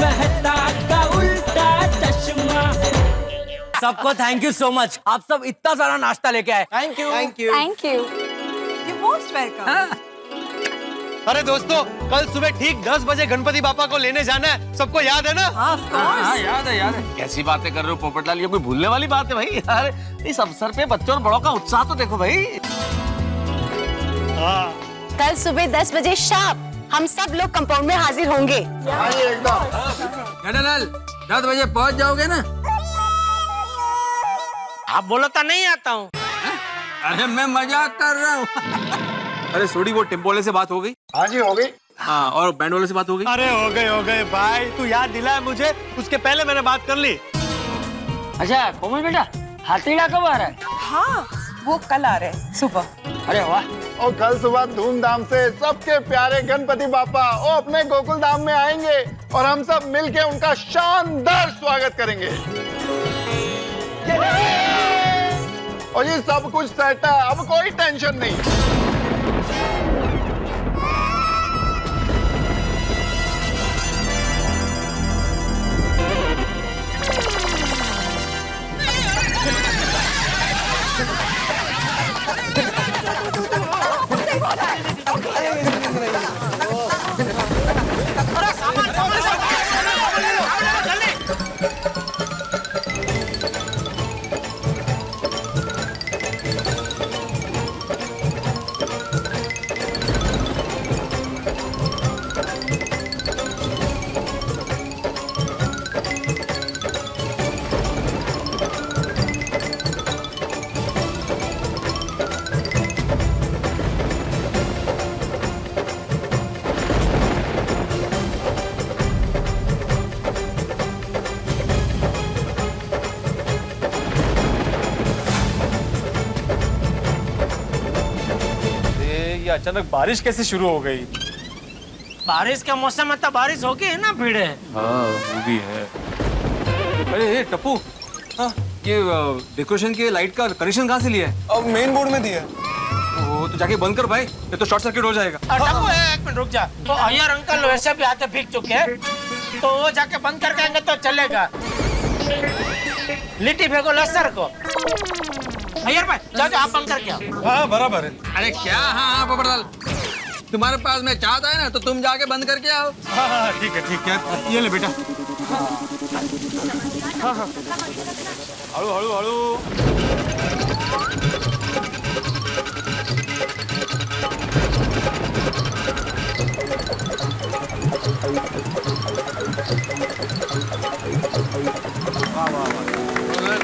मेहता का उल्टा चश्मा। सबको थैंक यू सो मच, आप सब इतना सारा नाश्ता लेके आए। Thank you thank you. Thank you. You most welcome. अरे दोस्तों, कल सुबह ठीक 10 बजे गणपति बापा को लेने जाना है, सबको याद है ना? Of course. याद है। कैसी बातें कर रहे हो पोपटलाल, ये कोई भूलने वाली बात है भाई? यार इस अवसर पे बच्चों और बड़ों का उत्साह तो देखो भाई। कल सुबह 10 बजे शाम हम सब लोग कंपाउंड में हाजिर होंगे। नल 10 बजे पहुंच जाओगे ना? आप बोलो तो नहीं आता हूँ। अरे मैं मजाक कर रहा हूँ। अरे सोडी, वो टेम्पो वाले से बात हो गई? हाँ जी हो गई। हाँ, और बैंड वाले से बात हो गई? अरे हो गए भाई, तू याद दिलाया मुझे, उसके पहले मैंने बात कर ली। अच्छा कोमल बेटा, हाथीड़ा कब आ रहा है? हाँ, वो कल आ रहे हैं सुबह। अरे वाह। और कल सुबह धूमधाम से सबके प्यारे गणपति बापा वो अपने गोकुल धाम में आएंगे और हम सब मिलके उनका शानदार स्वागत करेंगे। और ये सब कुछ सेट है, अब कोई टेंशन नहीं। अचानक बारिश कैसे शुरू हो गई? बारिश का मौसम है तो बारिश होगी है ना, भीड़ है। हाँ, वो भी है। अरे टप्पू, हाँ, ये डेकोरेशन की लाइट का कनेक्शन कहाँ से लिया है? अब मेन बोर्ड में दिया। वो तो जाके बंद कर भाई, ये तो शॉर्ट सर्किट हो जाएगा। टप्पू, एक मिनट रुक जा। तो अय्यर अंकल वैसे भी आते भीग चुके हैं, तो वो जाके बंद करके आएंगे तो चलेगा। लिट्टी भेगो लस्सर को। अय्यर भाई जाओ आप बंद करके आओ। हाँ बराबर है। अरे क्या? हाँ पोपटलाल, तुम्हारे पास में चाहता है ना तो तुम जाके बंद करके आओ। हाँ ठीक है, ये ले बेटा। हळू हळू।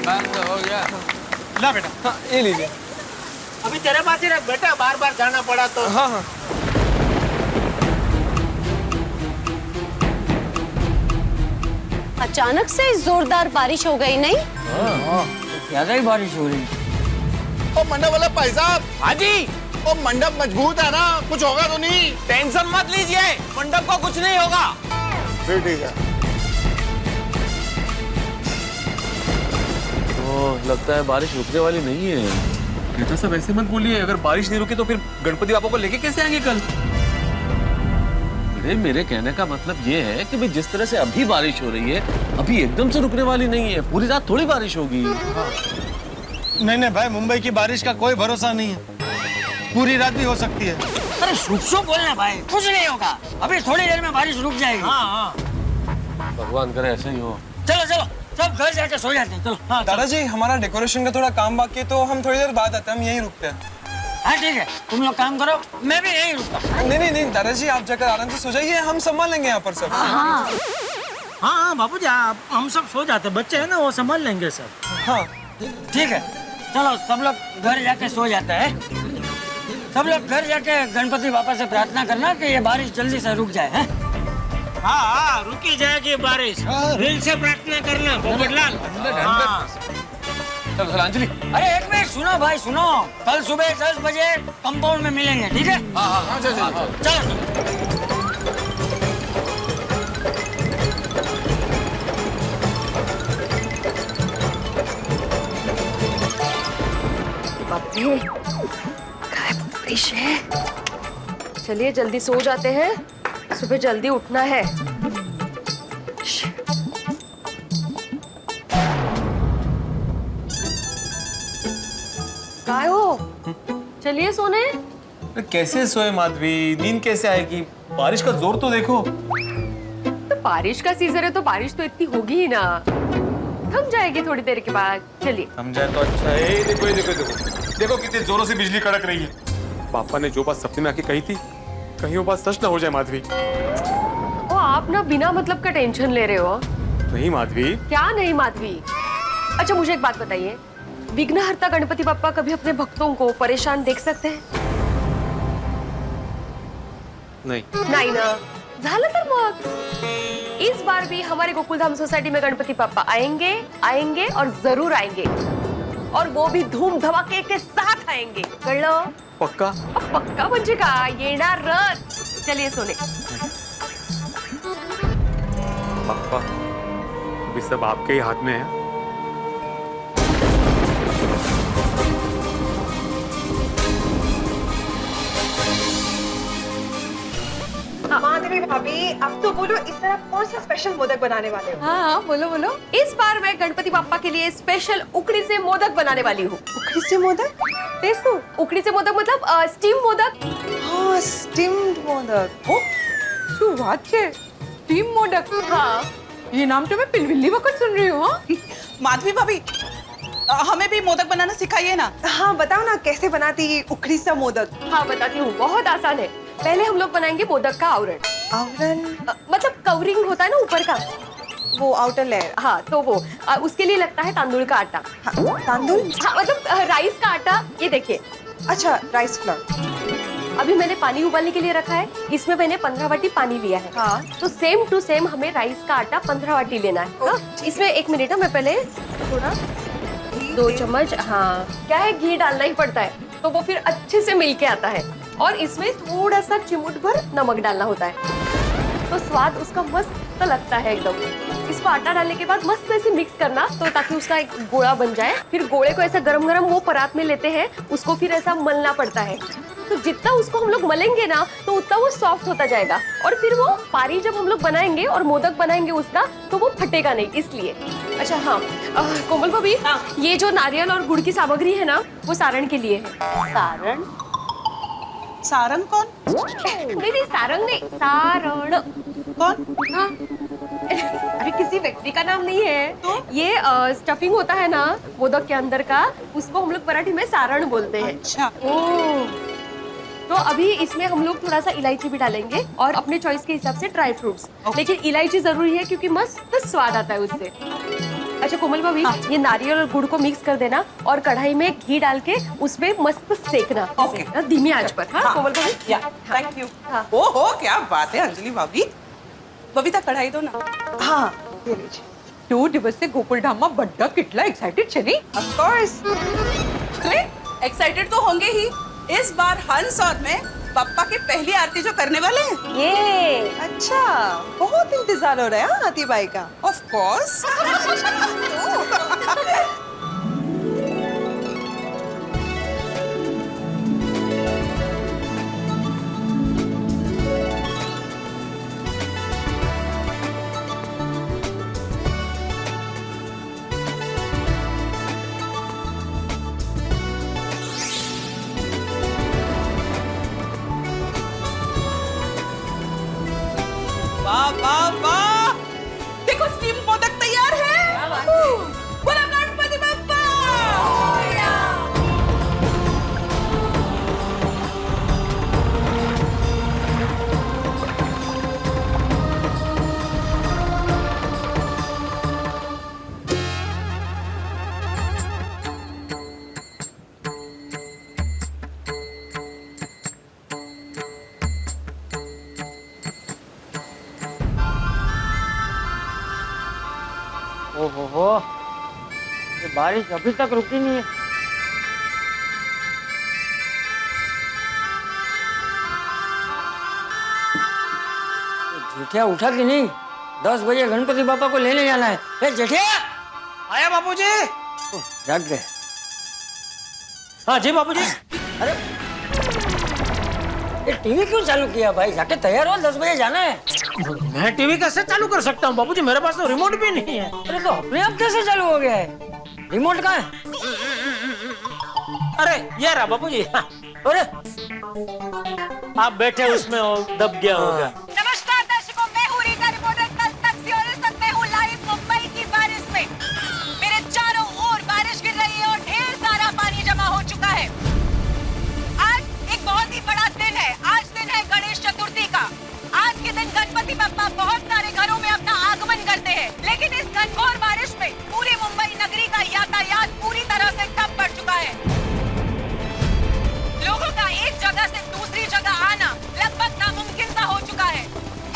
बंद हो गया। ला बेटा, हाँ ये लीजिए। अभी तेरे पास ही रख बेटा, बार बार जाना पड़ा तो। हाँ हाँ। अचानक से जोरदार बारिश हो गई नहीं? ज्यादा ही बारिश हो रही। ओ मंडप वाला भाई साहब। हाँ जी, ओ मंडप मजबूत है ना, कुछ होगा तो नहीं? टेंशन मत लीजिए, मंडप को कुछ नहीं होगा। फिर ठीक है। लगता है बारिश रुकने वाली नहीं है। बेटा सब ऐसे मत बोलिए, अगर बारिश नहीं रुकी तो फिर गणपति बापा को लेके कैसे आएंगे कल? अरे मेरे कहने का मतलब ये है कि भाई जिस तरह से अभी बारिश हो रही है, अभी एकदम से रुकने वाली नहीं है, पूरी रात थोड़ी बारिश होगी। नहीं भाई, मुंबई की बारिश का कोई भरोसा नहीं है, पूरी रात भी हो सकती है। अरे शुभ बोलना भाई, कुछ नहीं होगा, अभी थोड़ी देर में बारिश रुक जाएगी। हाँ। भगवान करे ऐसे ही हो। चलो सब घर जाके सो जाते हैं। चलो। हाँ दादाजी, हमारा डेकोरेशन का थोड़ा काम बाकी है, तो हम थोड़ी देर बाद आते हैं, हम यहीं रुकते हैं। हाँ ठीक है, तुम लोग काम करो, मैं भी यहीं रुकता हूँ। नहीं दादाजी, आप जाकर आराम से सो जाइए, हम संभाल लेंगे यहाँ पर सब। हाँ बाबूजी, हम सब सो जाते, बच्चे हैं ना वो संभाल लेंगे सब। हाँ ठीक है, चलो सब लोग घर जाके सो जाते हैं। सब लोग घर जाके गणपति बाबा से प्रार्थना करना कि ये बारिश जल्दी से रुक जाए। है? हाँ रुकी जाएगी बारिश, दिल से प्रार्थना करना पोपटलाल। चलो अंजलि। अरे एक मिनट सुनो भाई, सुनो, कल सुबह 10 बजे कंपाउंड में मिलेंगे, ठीक है? हाँ चलो। बारिश है। चलिए जल्दी सो जाते हैं, सुबह जल्दी उठना है। चलिए सोने। अरे कैसे सोए माधवी, नींद कैसे आएगी? बारिश का जोर तो देखो। तो बारिश का सीजन है तो बारिश तो इतनी होगी ही ना, थम जाएगी थोड़ी देर के बाद। चलिए। समझा तो अच्छा है। देखो ये देखो देखो देखो कितने जोरों से बिजली कड़क रही है। पापा ने जो बात सपने में आके कही थी, कहीं वो बात सच ना हो जाए माधवी। ओ आप ना बिना मतलब का टेंशन ले रहे हो। नहीं माधवी। क्या नहीं माधवी? अच्छा मुझे एक बात बताइए, विघ्नहर्ता गणपति बप्पा कभी अपने भक्तों को परेशान देख सकते हैं? नहीं। नाही ना, झालं तर मग इस बार भी हमारे गोकुलधाम सोसाइटी में गणपति पापा आएंगे और जरूर आएंगे, और वो भी धूम धमाके के साथ आएंगे। कळलं? पक्का? पक्का म्हणजे का? येणारच। चलिए सोने। पापा अभी सब आपके ही हाथ में है। माधवी भाभी, अब तो बोलो इस तरह कौन सा स्पेशल मोदक बनाने वाले हो? हाँ बोलो बोलो। इस बार मैं गणपति पापा के लिए स्पेशल उकड़ी से मोदक बनाने वाली हूँ। उखड़ी से मोदक? टेस्ट तो उकड़ी से मोदक मतलब स्टीम मोदक। हाँ, स्टीम्ड मोदक। ओ, શું વાત છે? સ્ટીમ મોદક? हाँ ये नाम तो मैं पिलविल्ली वक्त सुन रही हूँ। माधवी भाभी, हमें भी मोदक बनाना सिखाइए ना। हाँ बताओ ना कैसे बनाती है उखड़ी सा मोदक? हाँ बताती हूँ, बहुत आसान है। पहले हम लोग बनाएंगे मोदक का आवरण। आवरण? मतलब कवरिंग होता है ना ऊपर का, वो आउटर लेयर। हाँ तो वो उसके लिए लगता है तांदूल का आटा। हाँ, तांदूल? हाँ मतलब राइस का आटा। ये देखिए, अच्छा, राइस फ्लोर। अभी मैंने पानी उबालने के लिए रखा है, इसमें मैंने 15 वाटी पानी लिया है। हाँ। तो सेम टू सेम हमें राइस का आटा 15 वाटी लेना है। हाँ? इसमें 1 मिनट है, मैं पहले थोड़ा 2 चम्मच, हाँ क्या है घी डालना ही पड़ता है, तो वो फिर अच्छे से मिल के आता है। और इसमें थोड़ा सा चिमुट भर नमक डालना होता है, तो स्वाद उसका मस्त लगता है एकदम। इसको आटा डालने के बाद मस्त ऐसे मिक्स करना, तो ताकि उसका एक गोला बन जाए। फिर गोले को ऐसा गरम गरम वो परात में लेते हैं, उसको फिर ऐसा मलना पड़ता है। तो जितना उसको हम लोग मलेंगे ना, तो उतना वो सॉफ्ट होता जाएगा। और फिर वो पारी जब हम लोग बनाएंगे और मोदक बनाएंगे उसका, तो वो फटेगा नहीं, इसलिए। अच्छा हाँ कोमल भाभी, ये जो नारियल और गुड़ की सामग्री है ना, वो सारण के लिए है। सारण? सारंग कौन? नहीं सारंग नहीं, सारण। कौन? हाँ अरे किसी व्यक्ति का नाम नहीं है। तो? ये स्टफिंग होता है ना मोदक के अंदर का, उसको हम लोग मराठी में सारण बोलते हैं। अच्छा। तो अभी इसमें हम लोग थोड़ा सा इलायची भी डालेंगे और अपने चॉइस के हिसाब से ड्राई फ्रूट्स। लेकिन इलायची जरूरी है क्योंकि मस्त स्वाद आता है उससे। अच्छा कोमल भाभी, ये नारियल और गुड़ को मिक्स कर देना और कढ़ाई में घी डाल के उसमें मस्त सेकना। ओके। धीमी आंच पर। हाँ कोमल भाभी। या, थैंक यू। हाँ। ओहो क्या बात है अंजलि भाभी। बबीता कढ़ाई दो ना। हाँ, ये लीजिए। 2 દિવસે ગોકુલધામમાં બધા કેટલા એક્સાઇટેડ છે નહીં? Of course. अरे एक्साइटेड तो होंगे ही। इस बार हंस और मैं पप्पा की पहली आरती जो करने वाले हैं। ये अच्छा, बहुत इंतजार हो रहा है हाथी भाई का। Of course. वाह वाह वाह, देखो स्टीम मोदक तैयार है। बोला गणपति बप्पा। ओहो, ये बारिश अभी तक रुकी नहीं है। जेठिया उठा कि नहीं? 10 बजे गणपति बापा को लेने जाना है। ए जेठिया! આયા બાપુજી। जाग गए। हाँ जी बापूजी। अरे ये टीवी क्यों चालू किया भाई? जाके तैयार हो, 10 बजे जाना है। मैं टीवी कैसे चालू कर सकता हूँ बापूजी, मेरे पास तो रिमोट भी नहीं है। अरे तो अपने आप कैसे चालू हो गया है? रिमोट कहाँ है? अरे ये रहा बापूजी। हाँ, अरे आप बैठे उसमें दब गया होगा। नमस्कार दर्शकों, मैं हूँ रीता रिपोर्टर कल तक से और इस वक्त मैं हूँ लाइव मुंबई की बारिश में। मेरे चारों ओर बारिश गिर रही है और ढेर सारा पानी जमा हो चुका है। आज एक बहुत ही बड़ा दिन है। आज दिन है गणेश चतुर्थी का। आज के दिन गणपति बप्पा बहुत सारे घरों में अपना आगमन करते हैं, लेकिन इस घनघोर बारिश में पूरी मुंबई नगरी का यातायात पूरी तरह से ठप पड़ चुका है। लोगों का एक जगह से दूसरी जगह आना लगभग नामुमकिन सा हो चुका है।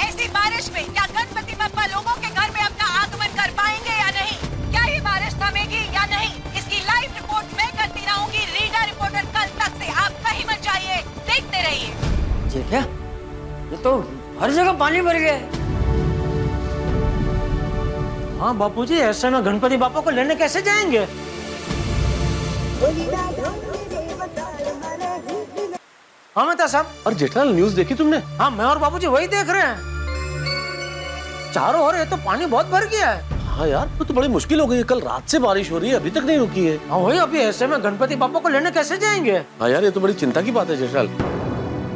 ऐसी बारिश में क्या गणपति बप्पा लोगों के घर में अपना आगमन कर पाएंगे या नहीं? क्या ये बारिश थमेगी या नहीं? इसकी लाइव रिपोर्ट मैं करती रहूंगी। रीडा रिपोर्टर कल तक से। आप कहीं मत जाइए, देखते रहिए। ये क्या? ये तो हर जगह पानी भर गया है। हाँ बापूजी, ऐसे में गणपति बापा को लेने कैसे जाएंगे? हाँ मेहता साहब। और जेठालाल न्यूज़ देखी तुमने? हाँ, मैं और बापूजी वही देख रहे हैं। चारों ओर ये तो पानी बहुत भर गया है। हाँ यार, तो बड़ी मुश्किल हो गई है। कल रात से बारिश हो रही है, अभी तक नहीं रुकी है। हाँ वही, अभी ऐसे में गणपति बापा को लेने कैसे जाएंगे? हाँ यार, ये तो बड़ी चिंता की बात है जेठालाल।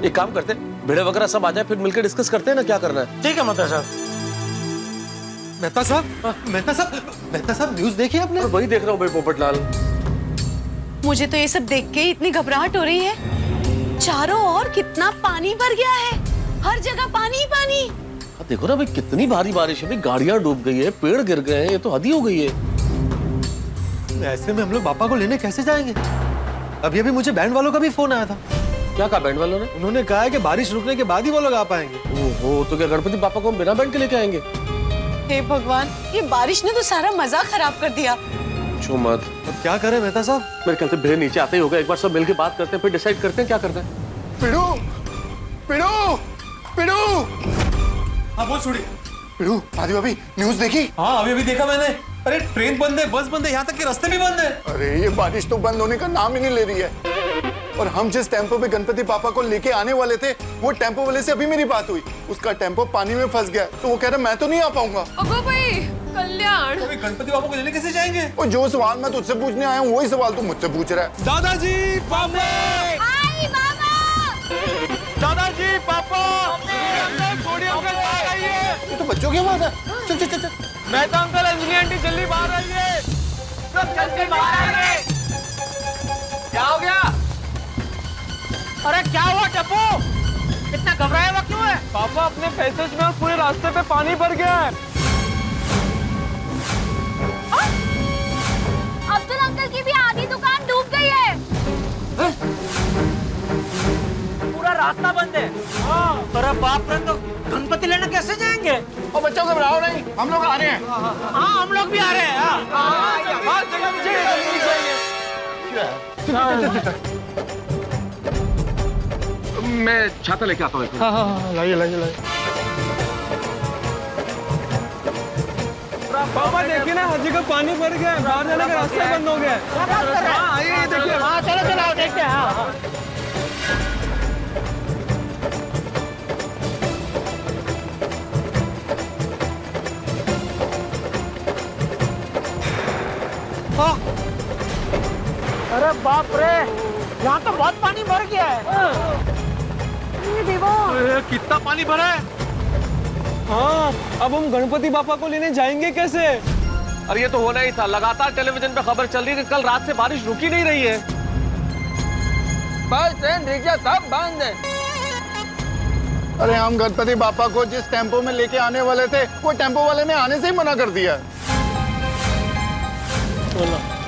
एक काम करते हैं, भेड़े वगैरह सब आ जाए, फिर मिलकर डिस्कस करते हैं ना क्या करना है। ठीक है मेहता साहब। मेहता साहब न्यूज़ देखी आपने? और वही देख रहा हूँ भाई पोपटलाल। मुझे तो ये सब देख के इतनी घबराहट हो रही है। चारों ओर कितना पानी भर गया है, हर जगह पानी ही पानी। हाँ, देखो ना भाई, कितनी भारी बारिश है भाई। गाड़ियां डूब गई है, पेड़ गिर गए हैं, ये तो हद ही हो गई है। ऐसे में हम लोग पापा को लेने कैसे जाएंगे? अभी अभी मुझे बैंड वालों का भी फोन आया था। क्या कहा बैंड वालों ने? उन्होंने कहा है कि बारिश रुकने के बाद ही वो लोग आ पाएंगे। ओहो, तो क्या गणपति पापा को हम बिना बैंड के लेके आएंगे? हे भगवान, ये बारिश ने तो सारा मजा खराब कर दिया। छो मत। अब क्या करें मेहता साहब? मेरे ख्याल से भेड़ नीचे आते ही होगा। एक बार सब मिलके बात करते हैं, फिर डिसाइड करते हैं क्या करना है। पिड़ू पिड़ू पिड़ू। हाँ बोल छोड़ी। पिड़ू, आदि भाभी न्यूज़ देखी? हाँ अभी अभी देखा मैंने। अरे ट्रेन बंद है, बस बंद है, यहाँ तक कि रास्ते भी बंद है। अरे ये बारिश तो बंद होने का नाम ही नहीं ले रही है। और हम जिस टेम्पो पे गणपति पापा को लेके आने वाले थे, वो टेम्पो वाले से अभी मेरी बात हुई। उसका टेम्पो पानी में फंस गया, तो वो कह रहा मैं तो नहीं आ पाऊंगा। अगो भाई, कल्याण। तो अभी गणपति बाबा को लेने कैसे जाएंगे? और जो सवाल मैं तुझसे पूछने आया हूँ, वही सवाल तू मुझसे पूछ रहा है। दादाजी पापा। आई बाबा। दादाजी पापा। ये तो बच्चों की आवाज है। चल चल चल चल। मेहता अंकल, अंजलि आंटी जल्दी बाहर आइए। सब जल्दी बाहर आइए। क्या हो गया? अरे क्या हुआ टप्पू? इतना घबराया हुआ क्यों है? पापा अपने पैसेज में और पूरे रास्ते पे पानी भर गया है। अब्दुल अंकल की भी आधी दुकान डूब गई है। पूरा रास्ता बंद है। अरे बाप रे, तो गणपति लेने कैसे जाएंगे? और बच्चों घबराओ नहीं, हम लोग आ रहे हैं। हाँ हम लोग भी आ रहे हैं। मैं छाता लेके आता हूँ। हाँ लाइए लाइए लाइए। पापा देखिए ना, हर जगह पानी भर गया है, बाहर जाने का रास्ता बंद हो गया है। हाँ आइए देखिए। हाँ चलो चलो आओ देखते हैं। हाँ हाँ। अरे बाप रे, यहाँ तो बहुत पानी भर गया है। कितना पानी भरा है। हाँ, अब हम गणपति बापा को लेने जाएंगे कैसे? और ये तो होना ही था। लगातार टेलीविजन पे खबर चल रही है कि कल रात से बारिश रुकी नहीं रही है। बस ट्रेन, रिक्शा सब बंद है। अरे हम गणपति बापा को जिस टेम्पो में लेके आने वाले थे, वो टेम्पो वाले ने आने से ही मना कर दिया।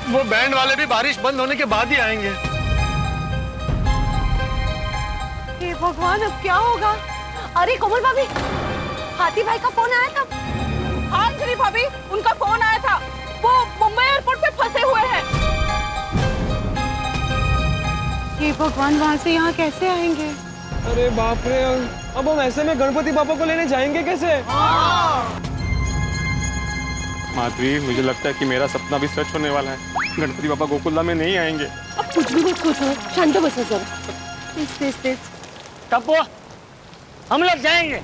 वो बैंड वाले भी बारिश बंद होने के बाद ही आएंगे। हे भगवान, अब क्या होगा? अरे कोमल भाभी, हाथी भाई का फोन आया था। हाँ अंजलि भाभी, उनका फोन आया था। वो मुंबई एयरपोर्ट पे फंसे हुए हैं। हे भगवान, वहाँ से यहाँ कैसे आएंगे? अरे बाप रे, अब हम ऐसे में गणपति बापा को लेने जाएंगे कैसे? माधवी, मुझे लगता है कि मेरा सपना भी सच होने वाला है। गणपति बापा गोकुलधाम में नहीं आएंगे। अब कुछ भी मत सोचो, शांत बसो जरा। तेज तेज। टप्पू, हम लोग जाएंगे।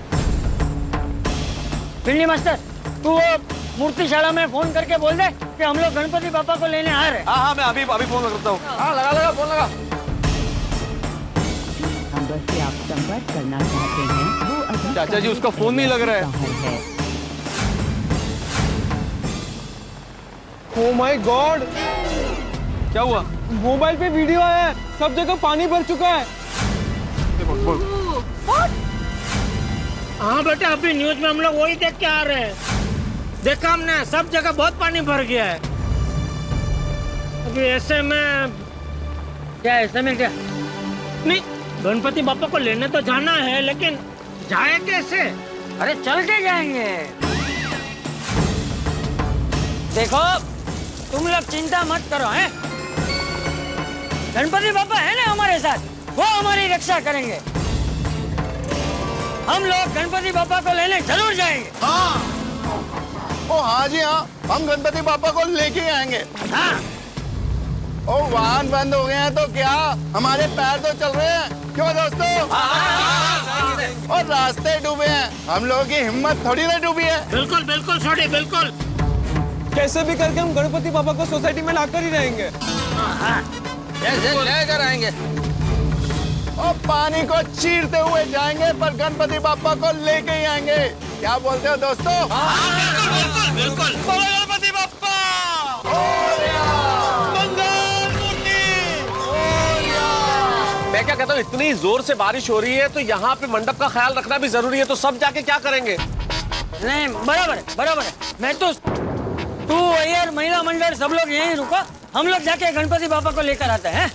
पिंडी मास्टर, तू वो मूर्तिशाला में फोन करके बोल दे कि हम लोग गणपति बापा को लेने आ रहे हैं। हाँ हाँ, मैं अभी फोन करता हूँ। हाँ लगा फोन लगा। नंबर से आप संपर्क करना चाहते हैं वो अभी चाचा जी, उसका फोन नहीं लग रहा है। बाहर है। ओ माय गॉड, क्या हुआ? मोबाइल पे वीडियो आया है, सब जगह पानी भर चुका है। हाँ बेटा, अभी न्यूज में हम लोग वही देख के आ रहे हैं। देखा हमने, सब जगह बहुत पानी भर गया है। अभी ऐसे में क्या नहीं, गणपति बापा को लेने तो जाना है, लेकिन जाए कैसे? अरे चल के जाएंगे। देखो तुम लोग चिंता मत करो, हैं? गणपति बापा है ना हमारे साथ, वो हमारी रक्षा करेंगे। हम लोग गणपति बापा को लेने जरूर जाएंगे। हाँ, ओ हाँ जी हाँ, हम गणपति बापा को लेके आएंगे। हाँ। ओ वाहन बंद हो गए हैं तो क्या, हमारे पैर तो चल रहे हैं, क्यों दोस्तों? और रास्ते डूबे हैं, हम लोगों की हिम्मत थोड़ी ना डूबी है। बिल्कुल बिल्कुल छोटी, बिल्कुल। कैसे भी करके हम गणपति पापा को सोसाइटी में लाकर ही रहेंगे। लेकर आएंगे। और पानी को चीरते हुए जाएंगे, पर गणपति बापा को लेके ही आएंगे। क्या बोलते हो दोस्तों? बिल्कुल बिल्कुल। बोलो गणपति बापा। मैं क्या कहता हूँ, इतनी जोर से बारिश हो रही है तो यहाँ पे मंडप का ख्याल रखना भी जरूरी है, तो सब जाके क्या करेंगे? नहीं, बराबर है, बराबर है। मैं तो तू यार, महिला मंडल सब लोग यहीं रुको, हम लोग जाके गणपति बापा को लेकर आते हैं।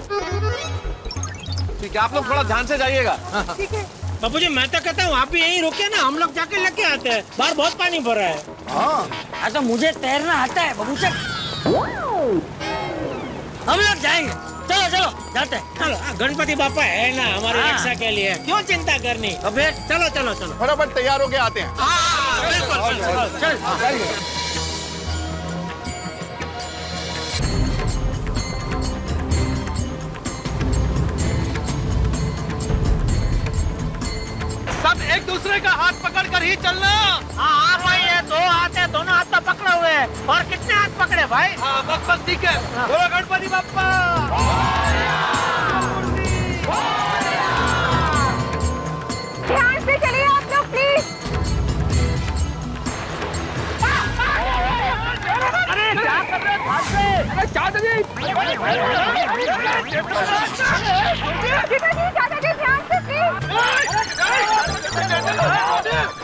ठीक है, आप लोग थोड़ा ध्यान से जाइएगा। ठीक है बाबूजी, मैं तो कहता हूँ आप भी यहीं रुके ना, हम लोग जाके लेके आते हैं। बाहर बहुत पानी भरा है। हाँ तो मुझे तैरना आता है बबूचक, हम लोग जाएंगे। चलो चलो जाते हैं। चलो, गणपति बापा है ना हमारी रक्षा के लिए, क्यों चिंता करनी। अबे चलो चलो चलो, फटाफट तैयार होके आते हैं। बिल्कुल। चल। सब एक दूसरे का हाथ पकड़ कर ही चलना। हाँ भाई, ये दो हाथ है, दोनों हाथ तो पकड़े हुए हैं। और कितने हाथ पकड़े भाई? हाँ बस ठीक है। बोलो गणपति बाप्पा। ध्यान से चलिए आप लोग प्लीज। अरे क्या कर रहे हैं? अरे चाचा जी, चाचा जी ध्यान से प्लीज।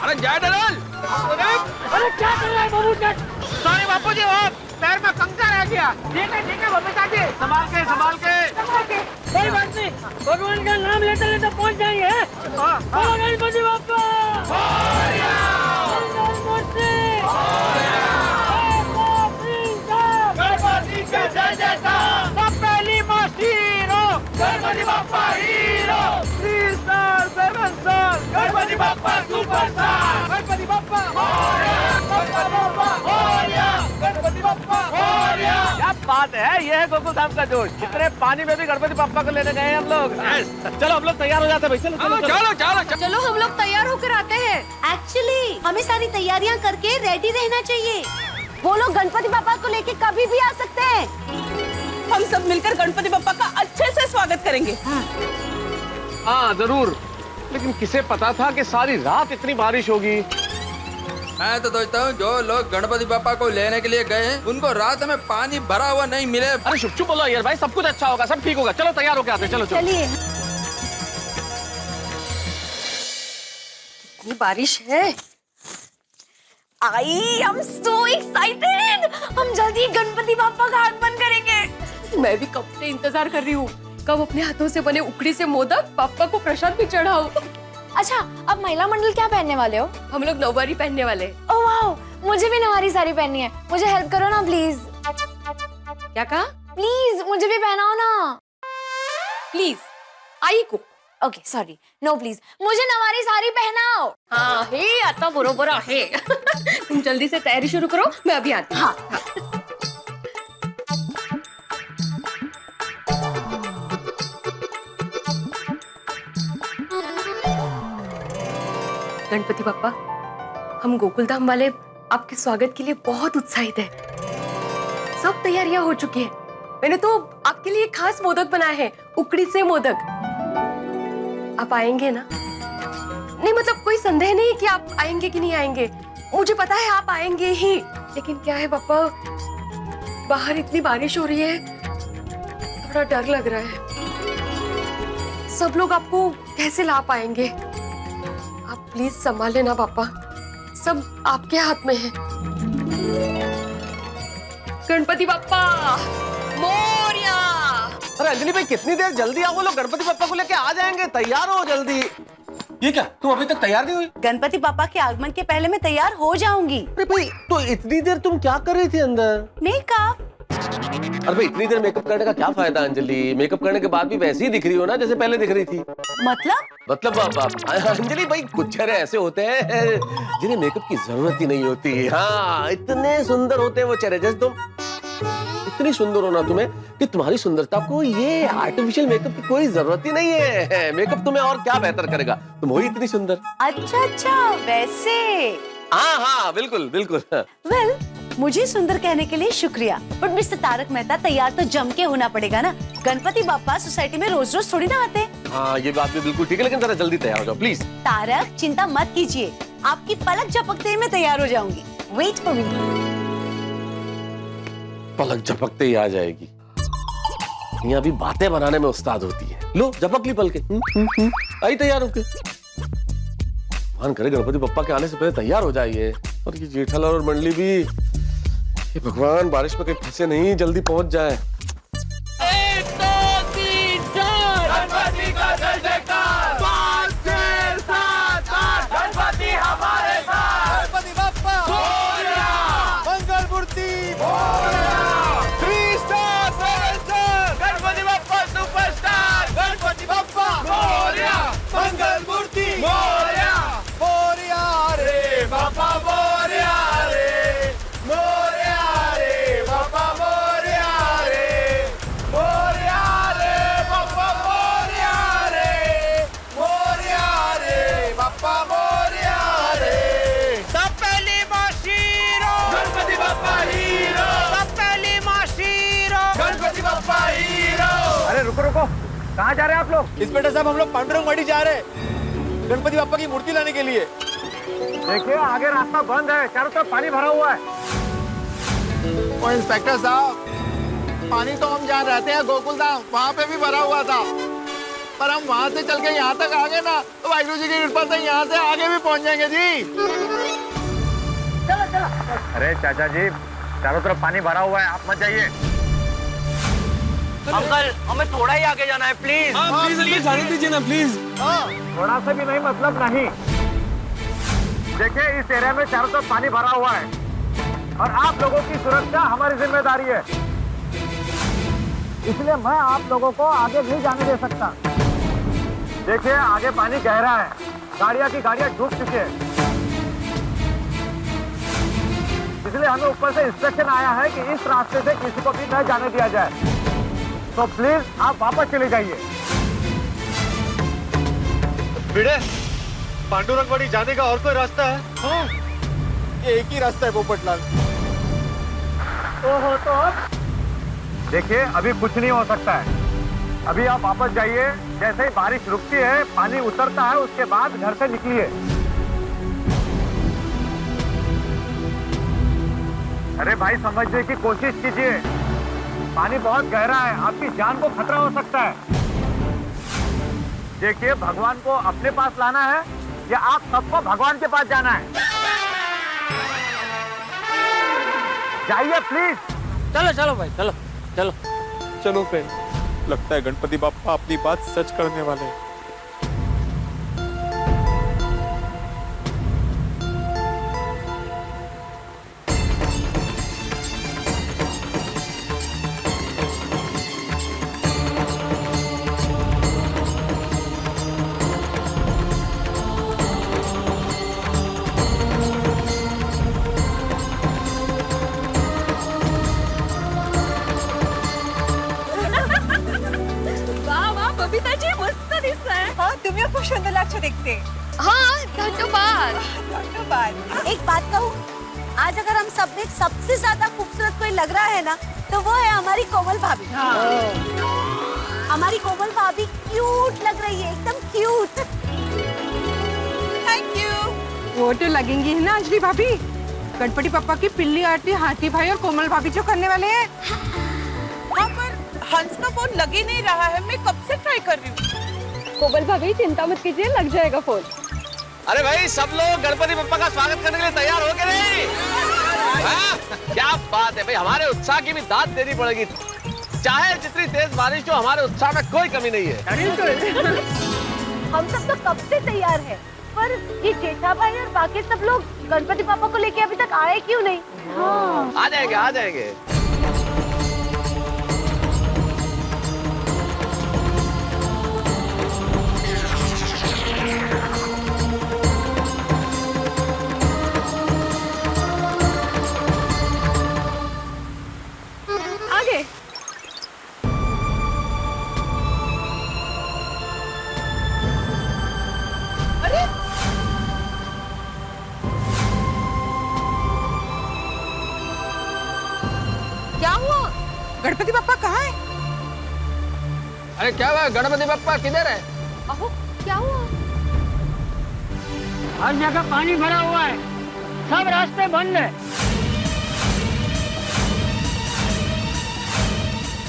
अरे जय दलाल। अरे क्या कर रहे हैं बाबू? सॉरी बापू जी, वो पैर में कंकर रह गया। ठीक है बबीता जी, संभाल के। कोई बात नहीं, भगवान का नाम लेते लेते पहुंच जाएंगे। बोलो गणपति बापा। गणपति के जय जयकार। सब पहली hero Ganpati Bappa, hero 3 star 7 star Ganpati Bappa, superstar Ganpati Bappa, Ganpati Bappa. क्या बात है, ये है गोकुल धाम का जोश। इतने पानी में भी गणपति बाप्पा को लेने गए हम लोग। चलो हम लोग तैयार हो जाते हैं भाई। चलो। चलो हम लोग तैयार होकर आते हैं। एक्चुअली हमें सारी तैयारियां करके रेडी रहना चाहिए। वो लोग गणपति बापा को लेके कभी भी आ सकते हैं। हम सब मिलकर गणपति बापा का अच्छे से स्वागत करेंगे। हाँ जरूर, लेकिन किसे पता था कि सारी रात इतनी बारिश होगी। मैं तो सोचता हूँ जो लोग गणपति बापा को लेने के लिए गए हैं, उनको रात में पानी भरा हुआ नहीं मिले। अरे चुप बोलो यार भाई, सब कुछ अच्छा होगा, सब ठीक होगा। चलो तैयार होके आते हैं। चलो चलिए। कितनी बारिश है। I am so excited. हम जल्दी गणपति बापा का हाथ बंद करेंगे। मैं भी कब से इंतजार कर रही हूँ, कब अपने हाथों से बने उखड़ी से मोदक पापा को प्रसाद भी चढ़ाओ। अच्छा, अब महिला मंडल क्या पहनने वाले हो? हम लोग नौवारी पहनने वाले। ओह वाओ, मुझे भी नवारी साड़ी पहननी है। मुझे हेल्प करो ना प्लीज। क्या कहा? प्लीज मुझे भी पहनाओ ना। प्लीज आई को। ओके सॉरी, नो प्लीज, मुझे नवारी साड़ी पहनाओ। हाँ हे, आता बरोबर आहे। तुम जल्दी से तैयारी शुरू करो, मैं अभी आती हूँ। हाँ। गणपति बाप्पा, हम गोकुलधाम वाले आपके स्वागत के लिए बहुत उत्साहित हैं। सब तैयारियां हो चुकी हैं। मैंने तो आपके लिए खास मोदक बनाए हैं, उकड़ी से मोदक। आप आएंगे ना? नहीं मतलब कोई संदेह नहीं कि आप आएंगे कि नहीं आएंगे, मुझे पता है आप आएंगे ही। लेकिन क्या है पापा, बाहर इतनी बारिश हो रही है, थोड़ा डर लग रहा है। सब लोग आपको कैसे ला पाएंगे? आप प्लीज संभाल लेना पापा, सब आपके हाथ में है। गणपति बप्पा मोरया। अरे अंजलि भाई कितनी देर, जल्दी आओ, लोग गणपति बप्पा को लेके आ जाएंगे, तैयार हो जल्दी। ये क्या, तुम अभी तक तैयार नहीं हुई? गणपति पापा के आगमन के पहले मैं तैयार हो जाऊंगी। अरे भाई तो इतनी देर तुम क्या कर रही थी अंदर? मेकअप। अरे भाई इतनी देर मेकअप करने का क्या फायदा अंजलि? मेकअप करने के बाद भी वैसी ही दिख रही हो ना जैसे पहले दिख रही थी। मतलब अंजलि भाई कुछ चेहरे ऐसे होते हैं जिन्हें मेकअप की जरूरत ही नहीं होती। हाँ इतने सुंदर होते हैं वो चेहरे, जैसे तुम इतनी सुंदर हो ना तुम्हें कि तुम्हारी सुंदरता को ये आर्टिफिशियल मेकअप की कोई जरूरत ही नहीं है। मेकअप तुम्हें और क्या बेहतर करेगा, तुम हो ही इतनी सुंदर। अच्छा वैसे। हाँ हाँ बिल्कुल बिल्कुल। वेल मुझे सुंदर कहने के लिए शुक्रिया, बट मिस्टर तारक मेहता तैयार तो जम के होना पड़ेगा ना। गणपति बाप्पा सोसाइटी में रोज रोज थोड़ी ना आते। हाँ ये बात भी बिल्कुल ठीक है, लेकिन जरा जल्दी तैयार हो जाओ प्लीज। तारक चिंता मत कीजिए, आपकी पलक झपकते ही मैं तैयार हो जाऊंगी। Wait for me. पलक झपकते ही आ जाएगी। यहाँ भी बातें बनाने में उस्ताद होती है। लो झपक ली पलके, आई तैयार होके। भगवान करे गणपति बप्पा के आने से पहले तैयार हो जाइए। और ये जेठालाल और मंडली भी, ये भगवान बारिश में कहीं फंसे नहीं, जल्दी पहुंच जाए। 1 2 3 4 गणपति का जय जयकार। 5 6 7 8 गणपति हमारे साथ। Ganpati Bappa Morya, Mangal Murti Morya, 3 star 7 star Ganpati Bappa superstar. Ganpati Bappa Morya, Mangal Murti Morya, Morya रे बाबा मोरया रे, मोरया रे बाबा मोरया रे, मोरया रे बाबा मोरया रे, मोरया रे बाबा मोरया रे। सब पहली माशीरो गणपति बप्पा हीरो, सब पहली माशीरो गणपति बप्पा हीरो। अरे रुको रुको, कहाँ जा रहे हैं आप लोग? इंस्पेक्टर साहब हम लोग पांडुरंगवाड़ी जा रहे हैं गणपति बप्पा की मूर्ति लाने के लिए। देखिए आगे रास्ता बंद है, चारों तरफ पानी भरा हुआ है। और इंस्पेक्टर साहब, पानी तो हम जहाँ रहते हैं गोकुल धाम, वहाँ पे भी भरा हुआ था, पर हम वहाँ से चल के यहाँ तक आ गए ना, तो वाहिगुरु जी की कृपा से यहाँ से आगे भी पहुँच जाएंगे जी। अरे चाचा जी, चारों तरफ पानी भरा हुआ है, आप मत जाइए। अंकल हमें थोड़ा ही आगे जाना है प्लीज। प्लीज जाने दीजिए ना प्लीज। थोड़ा सा भी नहीं मतलब नहीं। देखिए इस एरिया में चारों तरफ पानी भरा हुआ है और आप लोगों की सुरक्षा हमारी जिम्मेदारी है, इसलिए मैं आप लोगों को आगे नहीं जाने दे सकता। देखिए आगे पानी गहरा है, गाड़ियां की गाड़ियां डूब चुकी है, इसलिए हमें ऊपर से इंस्ट्रक्शन आया है कि इस रास्ते से किसी को भी न जाने दिया जाए। तो प्लीज आप वापस चले जाइए। भिड़े, पांडुरंगवाड़ी जाने का और कोई रास्ता है? हाँ, ये एक ही रास्ता है पोपटलाल। ओहो तो अब देखिए अभी कुछ नहीं हो सकता है, अभी आप वापस जाइए। जैसे ही बारिश रुकती है, पानी उतरता है, उसके बाद घर से निकलिए। अरे भाई समझने की कोशिश कीजिए, पानी बहुत गहरा है, आपकी जान को खतरा हो सकता है। देखिए भगवान को अपने पास लाना है या आप सबको भगवान के पास जाना है? जाइए प्लीज। चलो चलो भाई, चलो चलो चलो फ्रेंड, लगता है गणपति बाप्पा अपनी बात सच करने वाले हैं। तुमिও খুব সুন্দর লাগছে দেখতে। हाँ धन्यवाद। धन्यवाद। एक बात कहूँ, आज अगर हम सब में सबसे ज्यादा खूबसूरत कोई लग रहा है ना, तो वो है हमारी कोमल भाभी। हमारी कोमल भाभी क्यूट लग रही है, एकदम क्यूट। Thank you. वो तो लगेंगी ही ना अंजलि भाभी। गणपति पप्पा की पिल्ली आरती हाथी भाई और कोमल भाभी जो करने वाले हैं। हाँ, पर हंस का फोन लग ही नहीं रहा है, मैं कब से ट्राई कर रही हूँ। कोमल भाभी चिंता मत कीजिए, लग जाएगा फोन। अरे भाई सब लोग गणपति बप्पा का स्वागत करने के लिए तैयार हो गए नहीं? हाँ? क्या बात है भाई, हमारे उत्साह की भी दाद देनी पड़ेगी। चाहे जितनी तेज बारिश हो, हमारे उत्साह में कोई कमी नहीं है। हम सब तो कब से तैयार हैं, पर ये जेठा भाई और बाकी सब लोग गणपति पापा को लेके अभी तक आए क्यों नहीं? हाँ। आ जाएंगे, आ जाएंगे। आगे क्या हुआ? गणपति पप्पा कहाँ है? अरे क्या हुआ, गणपति बप्पा किधर है? अहो क्या हुआ? हर जगह पानी भरा हुआ है, सब रास्ते बंद है।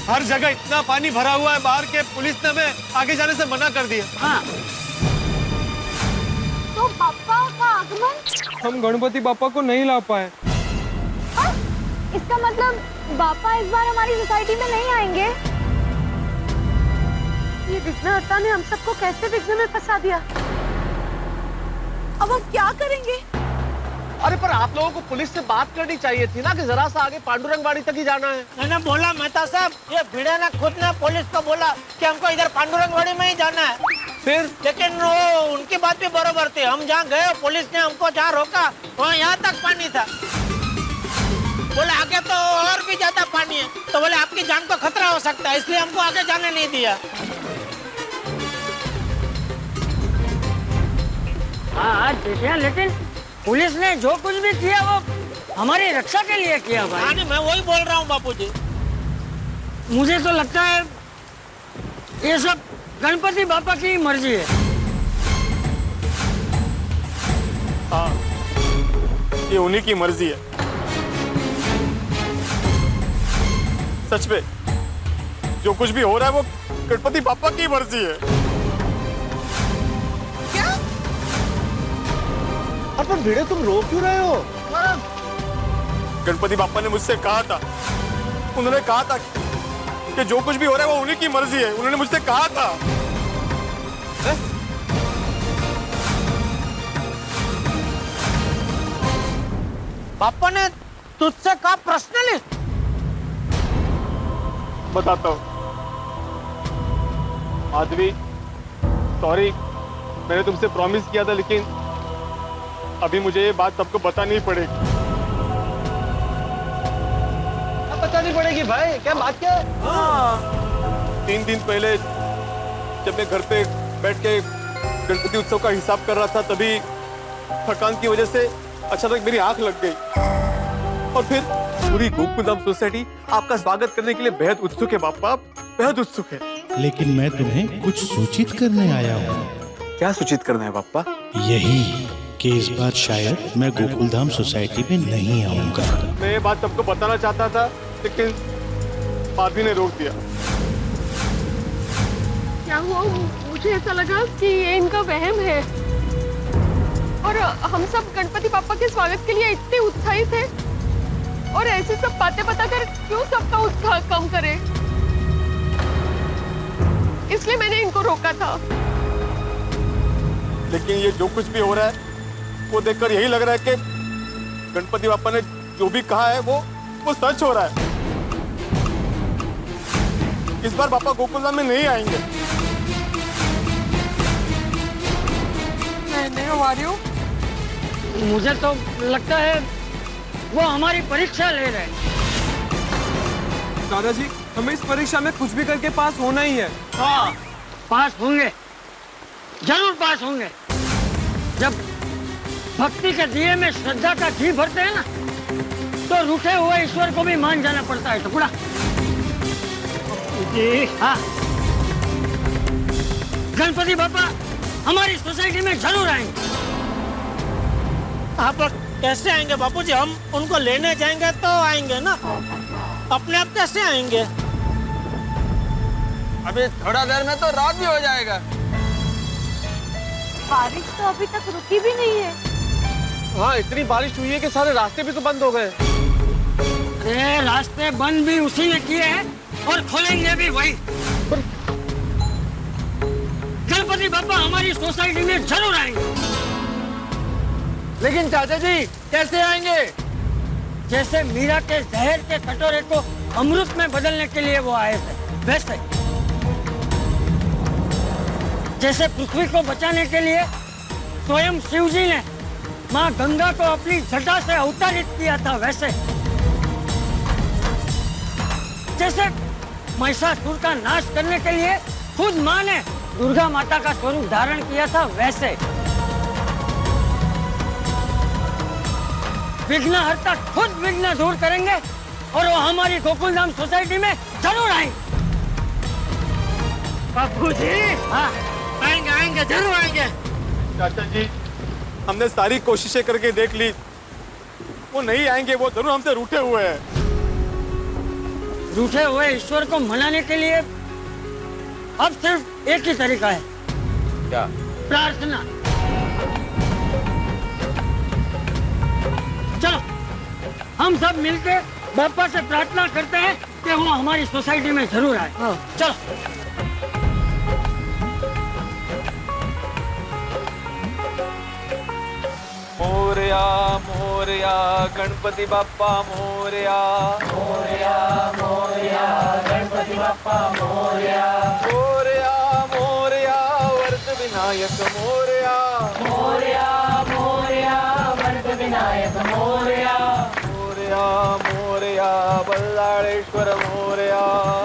हर जगह इतना पानी भरा हुआ है बाहर के पुलिस ने हमें आगे जाने से मना कर दिया। हाँ। तो पापा का आगमन? हम गणपति पापा को नहीं ला पाए। इसका मतलब पापा इस बार हमारी सोसाइटी में नहीं आएंगे? ये विघ्नहर्ता ने हम सबको कैसे विघ्न में फंसा दिया? अब हम क्या करेंगे? अरे पर आप लोगों को पुलिस से बात करनी चाहिए थी ना कि जरा सा आगे पांडुरंगवाड़ी तक ही जाना है। मैंने बोला मेहता साहब, ये भिड़े ने खुद ने पुलिस को बोला कि हमको इधर पांडुरंगवाड़ी में ही जाना है। फिर लेकिन वो उनकी बात भी बरोबर थी। हम जहाँ गए पुलिस ने हमको जहाँ रोका वहाँ यहाँ तक पानी था। बोले आगे तो और भी ज्यादा पानी है, तो बोले आपकी जान को खतरा हो सकता है, इसलिए हमको आगे जाने नहीं दिया। हाँ लेकिन पुलिस ने जो कुछ भी किया वो हमारी रक्षा के लिए किया भाई। हाँ मैं वही बोल रहा हूँ बापूजी। मुझे तो लगता है ये सब गणपति बापा की मर्जी है। हाँ, ये उन्हीं की मर्जी है। सच में जो कुछ भी हो रहा है वो गणपति पापा की मर्जी है। पर भिड़े तुम रो क्यों रहे हो? गणपति पापा ने मुझसे कहा था, उन्होंने कहा था कि जो कुछ भी हो रहा है वो उन्हीं की मर्जी है। उन्होंने मुझसे कहा था। पापा ने तुझसे कहा पर्सनली? बताता हूँ माधवी, सॉरी, मैंने तुमसे प्रॉमिस किया था, लेकिन अभी मुझे ये बात सबको बतानी पड़ेगी। अब बतानी पड़ेगी भाई, क्या बात क्या है? हाँ। 3 दिन पहले जब मैं घर पे बैठ के गणपति उत्सव का हिसाब कर रहा था, तभी थकान की वजह से अचानक मेरी आंख लग गई। और फिर पूरी गोकुलधाम सोसाइटी आपका स्वागत करने के लिए बेहद उत्सुक है पापा, बेहद उत्सुक है। लेकिन मैं तुम्हें कुछ सूचित करने आया हूँ। क्या सूचित करना है पापा? यही कि इस बार शायद मैं गोकुलधाम सोसाइटी में नहीं आऊंगा। मैं ये बात सबको बताना चाहता था, लेकिन माधवी ने रोक दिया। क्या हुआ? मुझे ऐसा लगा कि ये इनका वहम है। और हम सब गणपति पापा के स्वागत के लिए इतने उत्साहित थे, और ऐसे सब बातें बताकर क्यों सबका उत्साह कम करे? इसलिए मैंने इनको रोका था। लेकिन ये जो कुछ भी हो रहा है वो देखकर यही लग रहा है कि गणपति पापा ने जो भी कहा है वो सच हो रहा है। इस बार पापा गोकुलधाम में नहीं आएंगे। नहीं हो रही हूँ। मुझे तो लगता है वो हमारी परीक्षा ले रहे हैं। दादाजी, हमें इस परीक्षा में कुछ भी करके पास होना ही है। हाँ, पास होंगे, जरूर पास होंगे। जब भक्ति के दिए में श्रद्धा का घी भरते हैं ना, तो रूठे हुए ईश्वर को भी मान जाना पड़ता है। टुकड़ा जी हाँ। गणपति बापा हमारी सोसाइटी में जरूर आएंगे। आप कैसे आएंगे बापूजी? हम उनको लेने जाएंगे तो आएंगे ना, अपने आप कैसे आएंगे? अभी थोड़ा देर में तो रात भी हो जाएगा। बारिश तो अभी तक रुकी भी नहीं है। हाँ, इतनी बारिश हुई है कि सारे रास्ते भी तो बंद हो गए। अरे रास्ते बंद भी उसी ने किए हैं और खोलेंगे भी वही। गणपति बापा हमारी सोसाइटी में जरूर आएंगे। लेकिन चाचा जी कैसे आएंगे? जैसे मीरा के जहर के कटोरे को अमृत में बदलने के लिए वो आए थे, वैसे जैसे पृथ्वी को बचाने के लिए स्वयं शिव जी ने माँ गंगा को अपनी जटा से अवतारित किया था, वैसे जैसे महिषासुर का नाश करने के लिए खुद माँ ने दुर्गा माता का स्वरूप धारण किया था, वैसे विघ्नहर्ता खुद विघ्न दूर करेंगे और वो हमारी गोकुलधाम सोसाइटी में जरूर आएंगे। बापूजी हाँ आएंगे, आएंगे, जरूर आएंगे। चाचा जी, हमने सारी कोशिशें करके देख ली, वो नहीं आएंगे, वो जरूर हमसे रूठे हुए हैं। रूठे हुए ईश्वर को मनाने के लिए अब सिर्फ एक ही तरीका है। क्या? प्रार्थना। चलो हम सब मिलके बापा से प्रार्थना करते हैं कि वो हमारी सोसाइटी में जरूर आए। चलो। मोरया मोरया गणपति बाप्पा मोरया, मोरया मोरया गणपति बाप्पा मोरया, मोरया मोरया वर्त विनायक मोरया, मोरया मोरया वर्त विनायक मोरया, मोरया मोरया बल्लाळेश्वर मोरया,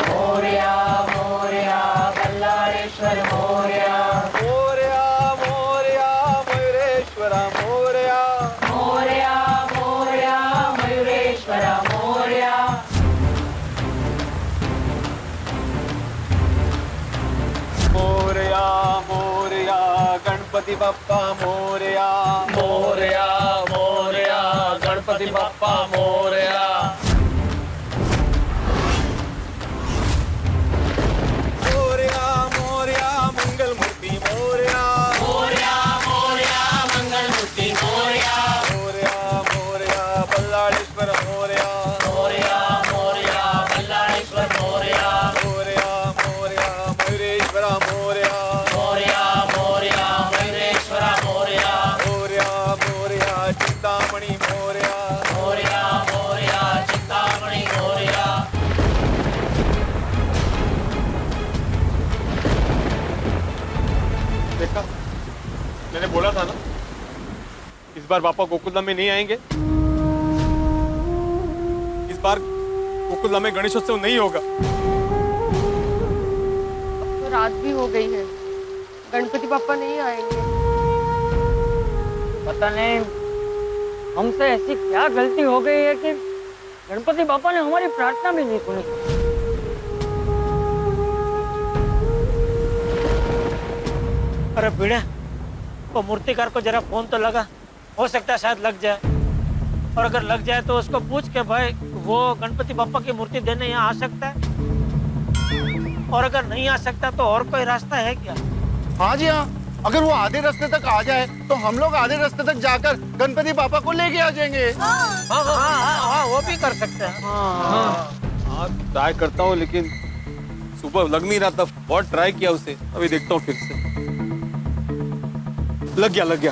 मोरया मोरया बल्लाळेश्वर मोरया, मोरया मोरया मयूरेश्वर मोरया, मोरया मोरया मयूरेश्वर मोरया। मोरया मोरया गणपति बाप्पा मोरया, मोरया मोरया गणपति बाप्पा मोरया, मोरया मोरया मंगल मूर्ति मोरया, मोरया मोरया मंगल मूर्ति मोरया, मोरया मोरया बल्लाळेश्वर मोरया, मोरया मोरया बल्लाळेश्वर मोरया, मोरया मोरया मयूरेश्वर मोरया, मोरया मोरया मयूरेश्वर मोरया, मोरया मोरया चिंतामणि मोरया, मोरया मोरया चिंतामणि मोरया। देखा, मैंने बोला था ना, इस बार बापा गोकुलधाम में नहीं आएंगे। इस बार गोकुलधाम में गणेशोत्सव नहीं होगा। तो रात भी हो गई है, गणपति पापा नहीं आएंगे। पता नहीं हमसे ऐसी क्या गलती हो गई है कि गणपति बापा ने हमारी प्रार्थना भी नहीं सुनी। अरे भिड़े, वो मूर्तिकार को जरा फोन तो लगा, हो सकता है शायद लग जाए। और अगर लग जाए तो उसको पूछ के भाई वो गणपति बापा की मूर्ति देने यहाँ आ सकता है, और अगर नहीं आ सकता तो और कोई रास्ता है क्या? हाँ जी हाँ, अगर वो आधे रास्ते तक आ जाए तो हम लोग आधे रास्ते तक जाकर गणपति पापा को लेके आ जाएंगे। हाँ, वो भी कर सकते हैं। हाँ ट्राई करता हूँ, लेकिन सुबह लग नहीं रहा था, बहुत ट्राई किया उसे, अभी देखता हूँ फिर से। लग गया लग गया।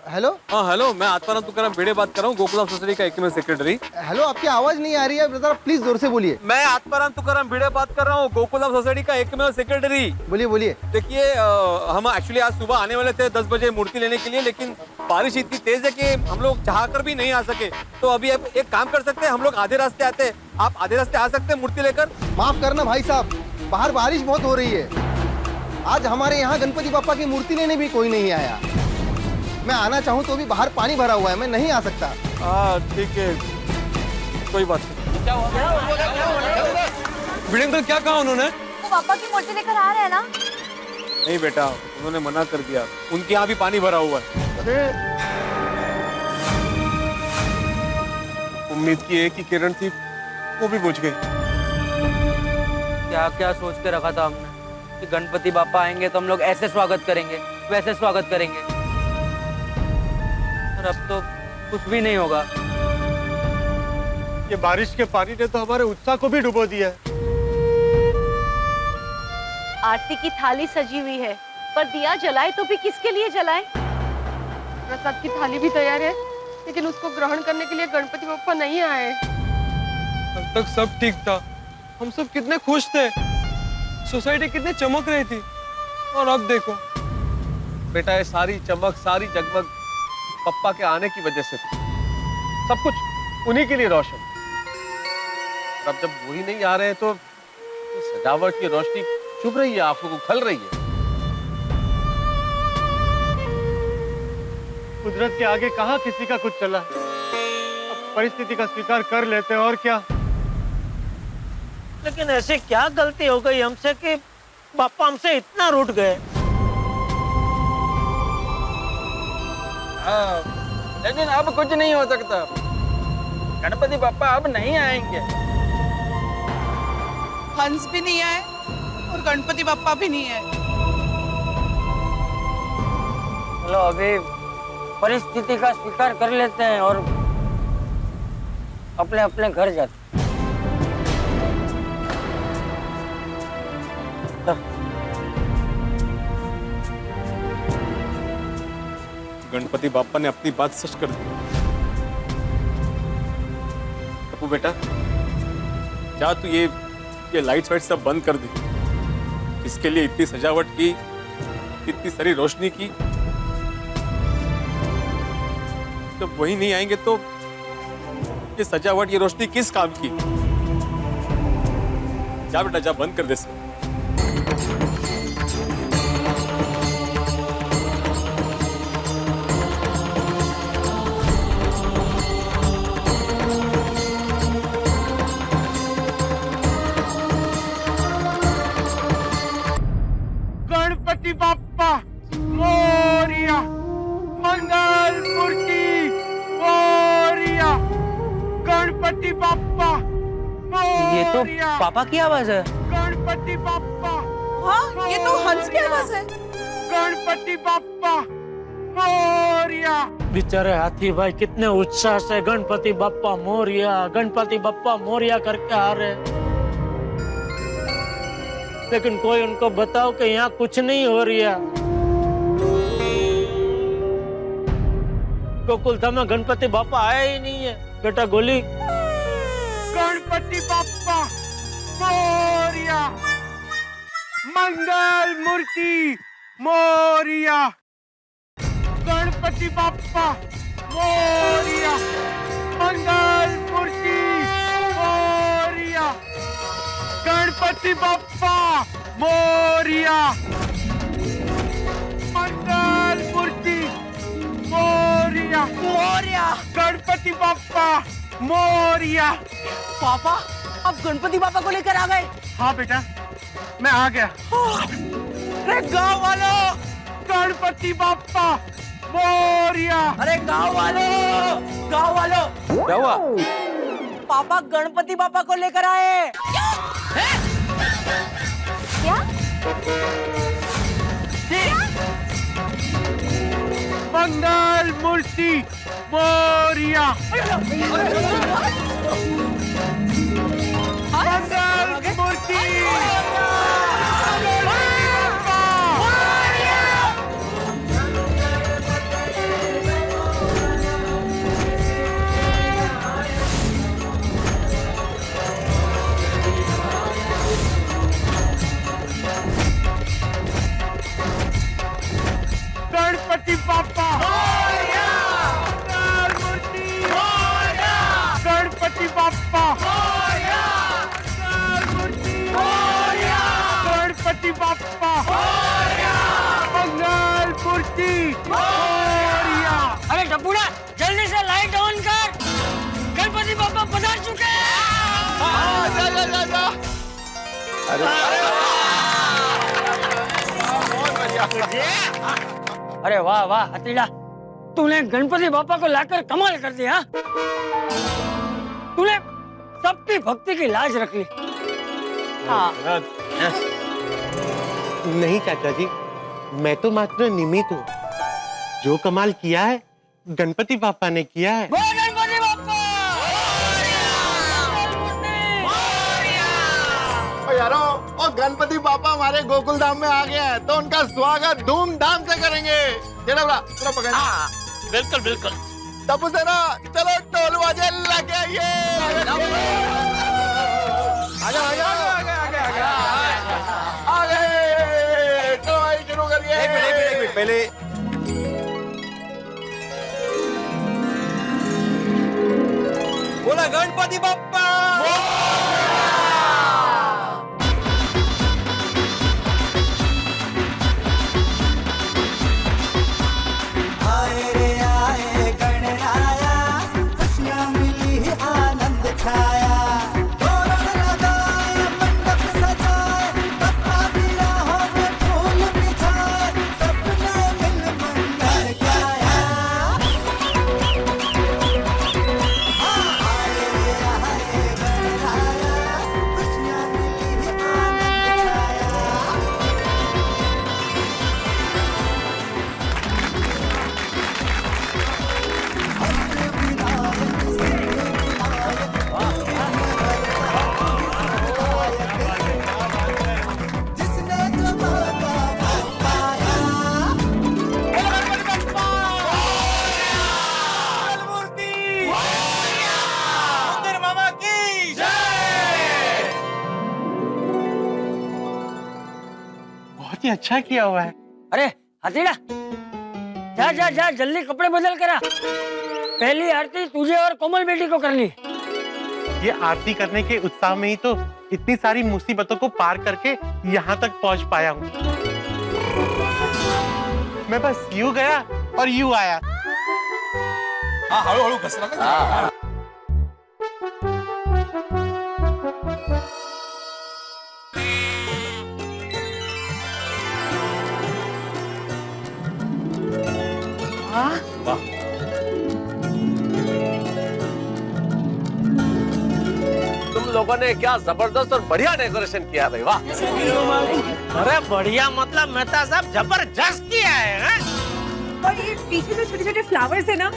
हेलो। हाँ हेलो, मैं आत्माराम तुकाराम भिड़े बात कर रहा हूँ, गोकुलधाम सोसाइटी का एकमेव सेक्रेटरी। हेलो, आपकी आवाज नहीं आ रही है ब्रदर, प्लीज जोर से बोलिए। मैं आत्माराम तुकाराम भिड़े बात कर रहा हूँ, गोकुलधाम सोसाइटी का एकमेव सेक्रेटरी। बोलिए बोलिए। देखिए, हम एक्चुअली आज सुबह आने वाले थे 10 बजे मूर्ति लेने के लिए, लेकिन बारिश इतनी तेज है कि हम लोग चाहकर भी नहीं आ सके। तो अभी अब एक काम कर सकते हैं, हम लोग आधे रास्ते आते हैं, आप आधे रास्ते आ सकते हैं मूर्ति लेकर। माफ करना भाई साहब, बाहर बारिश बहुत हो रही है। आज हमारे यहाँ गणपति पापा की मूर्ति लेने भी कोई नहीं आया। मैं आना चाहूँ तो भी बाहर पानी भरा हुआ है, मैं नहीं आ सकता। ठीक है, कोई बात नहीं। भिड़े अंकल क्या कहा उन्होंने? वो पापा की मूर्ति लेकर आ रहे हैं ना? नहीं बेटा, उन्होंने मना कर दिया। उनके यहाँ भी पानी भरा हुआ है। उम्मीद की एक ही किरण थी, वो भी बुझ गई। क्या क्या सोच के रखा था हमने कि गणपति बापा आएंगे तो हम लोग ऐसे स्वागत करेंगे, वैसे स्वागत करेंगे, और अब तो कुछ भी नहीं होगा। ये बारिश के पानी ने तो हमारे उत्साह को भी डुबो दिया है। आरती की थाली सजी हुई है, पर दिया जलाए तो भी किसके लिए जलाए? प्रसाद की थाली भी तैयार है, लेकिन उसको ग्रहण करने के लिए गणपति बप्पा नहीं आए। अब तक सब ठीक था, हम सब कितने खुश थे, सोसाइटी कितनी चमक रही थी, और अब देखो। बेटा ये सारी चमक, सारी जगमग पप्पा के आने की वजह से थी। सब कुछ उन्हीं के लिए रोशन। और अब जब वही नहीं आ रहे हैं तो सजावट की रोशनी चुभ रही है, आंखों को खल रही है। कुदरत के आगे कहाँ किसी का कुछ चला है। अब परिस्थिति का स्वीकार कर लेते हैं, और क्या। लेकिन ऐसे क्या गलती हो गई हमसे कि पापा हमसे इतना रूठ गए? लेकिन अब कुछ नहीं हो सकता। गणपति बापा अब नहीं आएंगे। हंस भी नहीं आए और गणपति बापा भी नहीं आए। चलो अभी परिस्थिति का स्वीकार कर लेते हैं और अपने अपने घर जाते हैं। गणपति बापा ने अपनी बात सच कर दी। टप्पू बेटा, क्या तू ये लाइट्स वाइट सब बंद कर दी। इसके लिए इतनी सजावट की, इतनी सारी रोशनी की, जब वही नहीं आएंगे तो ये सजावट, ये रोशनी किस काम की। जा बेटा जा, बंद कर दे सब। गणपति बाप्पा मोरिया, मंगल मूर्ति मोरिया, गणपति बाप्पा ये तो मोरिया, पापा की आवाज है। गणपति बाप्पा। हाँ, ये तो हंस की आवाज है। गणपति बाप्पा मोरिया। बेचारे हाथी भाई कितने उत्साह से गणपति बाप्पा मोरिया, गणपति बाप्पा मोरिया करके आ रहे, लेकिन कोई उनको बताओ कि यहाँ कुछ नहीं हो रहा। गोकुलधाम में गणपति बाप्पा आया ही नहीं है। बेटा गोली, गणपति बाप्पा मोरिया, मंगल मूर्ति मोरिया, गणपति बाप्पा मोरिया, मंगल मूर्ति मोरिया, गणपति बाप्पा मोरिया, मंगल मूर्ति मोरिया, मोरिया। गणपति बाप्पा मोरिया। पापा अब गणपति बापा को लेकर आ गए। हाँ बेटा, मैं आ गया। अरे गाँव वालों, गणपति बाप्पा मोरिया। अरे गाँव वालों, गाँव वालों, क्या हुआ? पापा गणपति बापा को लेकर आए। क्या? मंगल मूर्ति मोरिया, मंगल मूर्ति गणपति बाप्पा मंगल मूर्ति गणपति बाप्पा मंगल मूर्ति गणपति बाप्पा मंगल मूर्ति मोरिया। अरे टप्पूड़ा, जल्दी से लाइट ऑन कर, गणपति बाप्पा पधार चुके हैं। जा। अरे अरे वाह वाह हतीड़ा, तूने गणपति बापा को लाकर कमाल कर दिया। तूने सबकी भक्ति की लाज रख ली। हाँ। नहीं चाचा जी, मैं तो मात्र निमित्त हूँ। जो कमाल किया है गणपति बापा ने किया है। गणपति बापा! यारो, और गणपति बापा हमारे गोकुल धाम में आ गए हैं तो उनका स्वागत धूमधाम से करेंगे। चलो पकड़। बिल्कुल बिल्कुल। तब उसे ना, चलो ढोल बाजे लगे आइए। आगे तो भाई शुरू करिए। एक मिनट पहले बोला गणपति बाप्पा। बहुत ही अच्छा किया हुआ है। अरे हतीड़ा, जा जा जा जल्दी कपड़े बदल करा। पहली आरती तुझे और कोमल बेटी को करनी। ये आरती करने के उत्साह में ही तो इतनी सारी मुसीबतों को पार करके यहाँ तक पहुँच पाया हूँ। मैं बस यूं गया और यूं आया। हाँ हळू घसरा। तुम लोगों ने क्या जबरदस्त और बढ़िया डेकोरेशन किया भाई, वाह। अरे बढ़िया मतलब मेहता साहब जबरदस्त किया है। और ये पीछे जो छोटे छोटे फ्लावर्स है ना,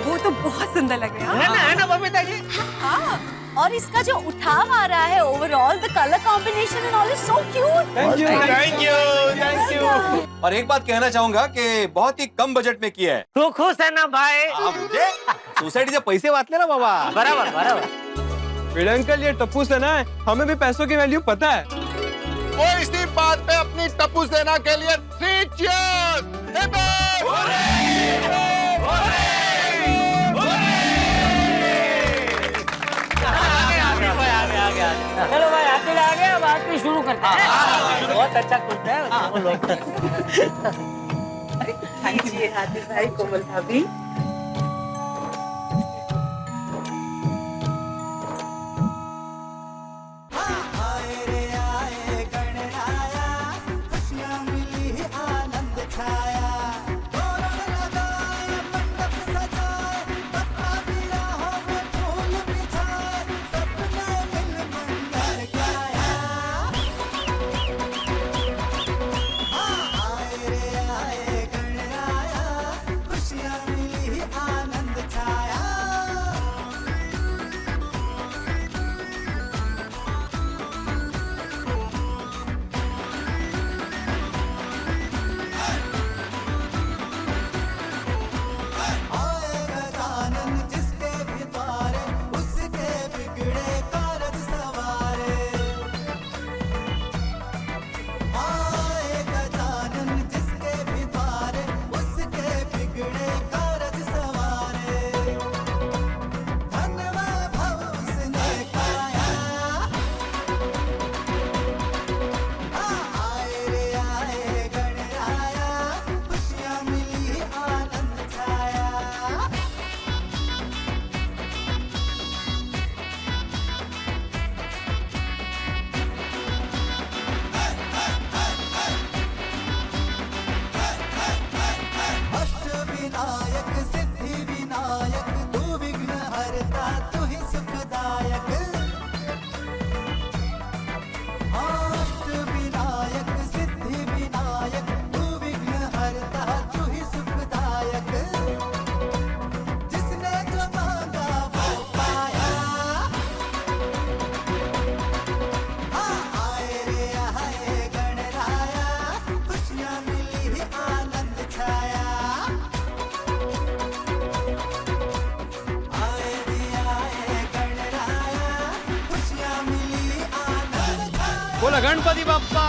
वो तो बहुत सुंदर लग रहे हैं। है ना बबीता जी? हाँ, और इसका जो उठाव आ रहा है overall, the colour combination and all is so cute. Thank you. और एक बात कहना चाहूंगा कि बहुत ही कम बजट में किया है। तू खुश है ना भाई? मुझे सोसाइटीचे पैसे वाचले ना बाबा। बराबर बराबर। बड़े अंकल, ये टप्पू सेना है, हमें भी पैसों की वैल्यू पता है। वो इसी बात पे अपनी टप्पू सेना के लिए 3 cheers! चलो भाई हतीड़ा आ गया, अब आरती शुरू करते हैं। बहुत अच्छा करते हैं वो लोग। हाथी भाई, कोमल भाभी। बोला गणपति बाप्पा।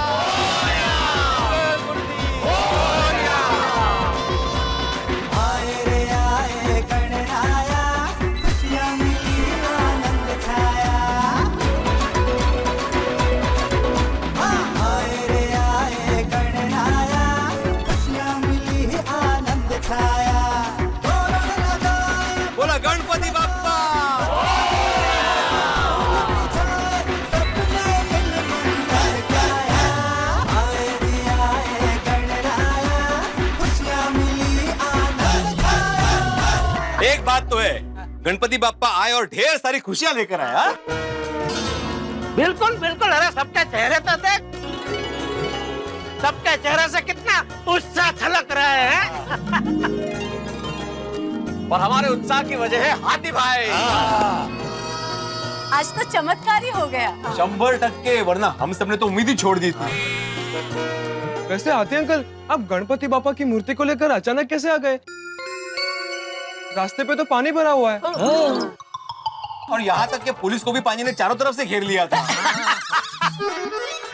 बोला गणपति बाप्पा। एक बात तो है, गणपति बाप्पा आए और ढेर सारी खुशियां लेकर आए। हाँ? बिल्कुल बिल्कुल, अरे सबके चेहरे तो देख, सबके चेहरे से कितना उत्साह छलक रहा है। और हमारे उत्साह की वजह है हाथी भाई। आज तो चमत्कार ही हो गया। 100%, वरना हम सबने तो उम्मीद ही छोड़ दी थी। वैसे आते अंकल, आप गणपति बापा की मूर्ति को लेकर अचानक कैसे आ गए? रास्ते पे तो पानी भरा हुआ है। और यहाँ तक कि पुलिस को भी पानी ने चारों तरफ से घेर लिया था।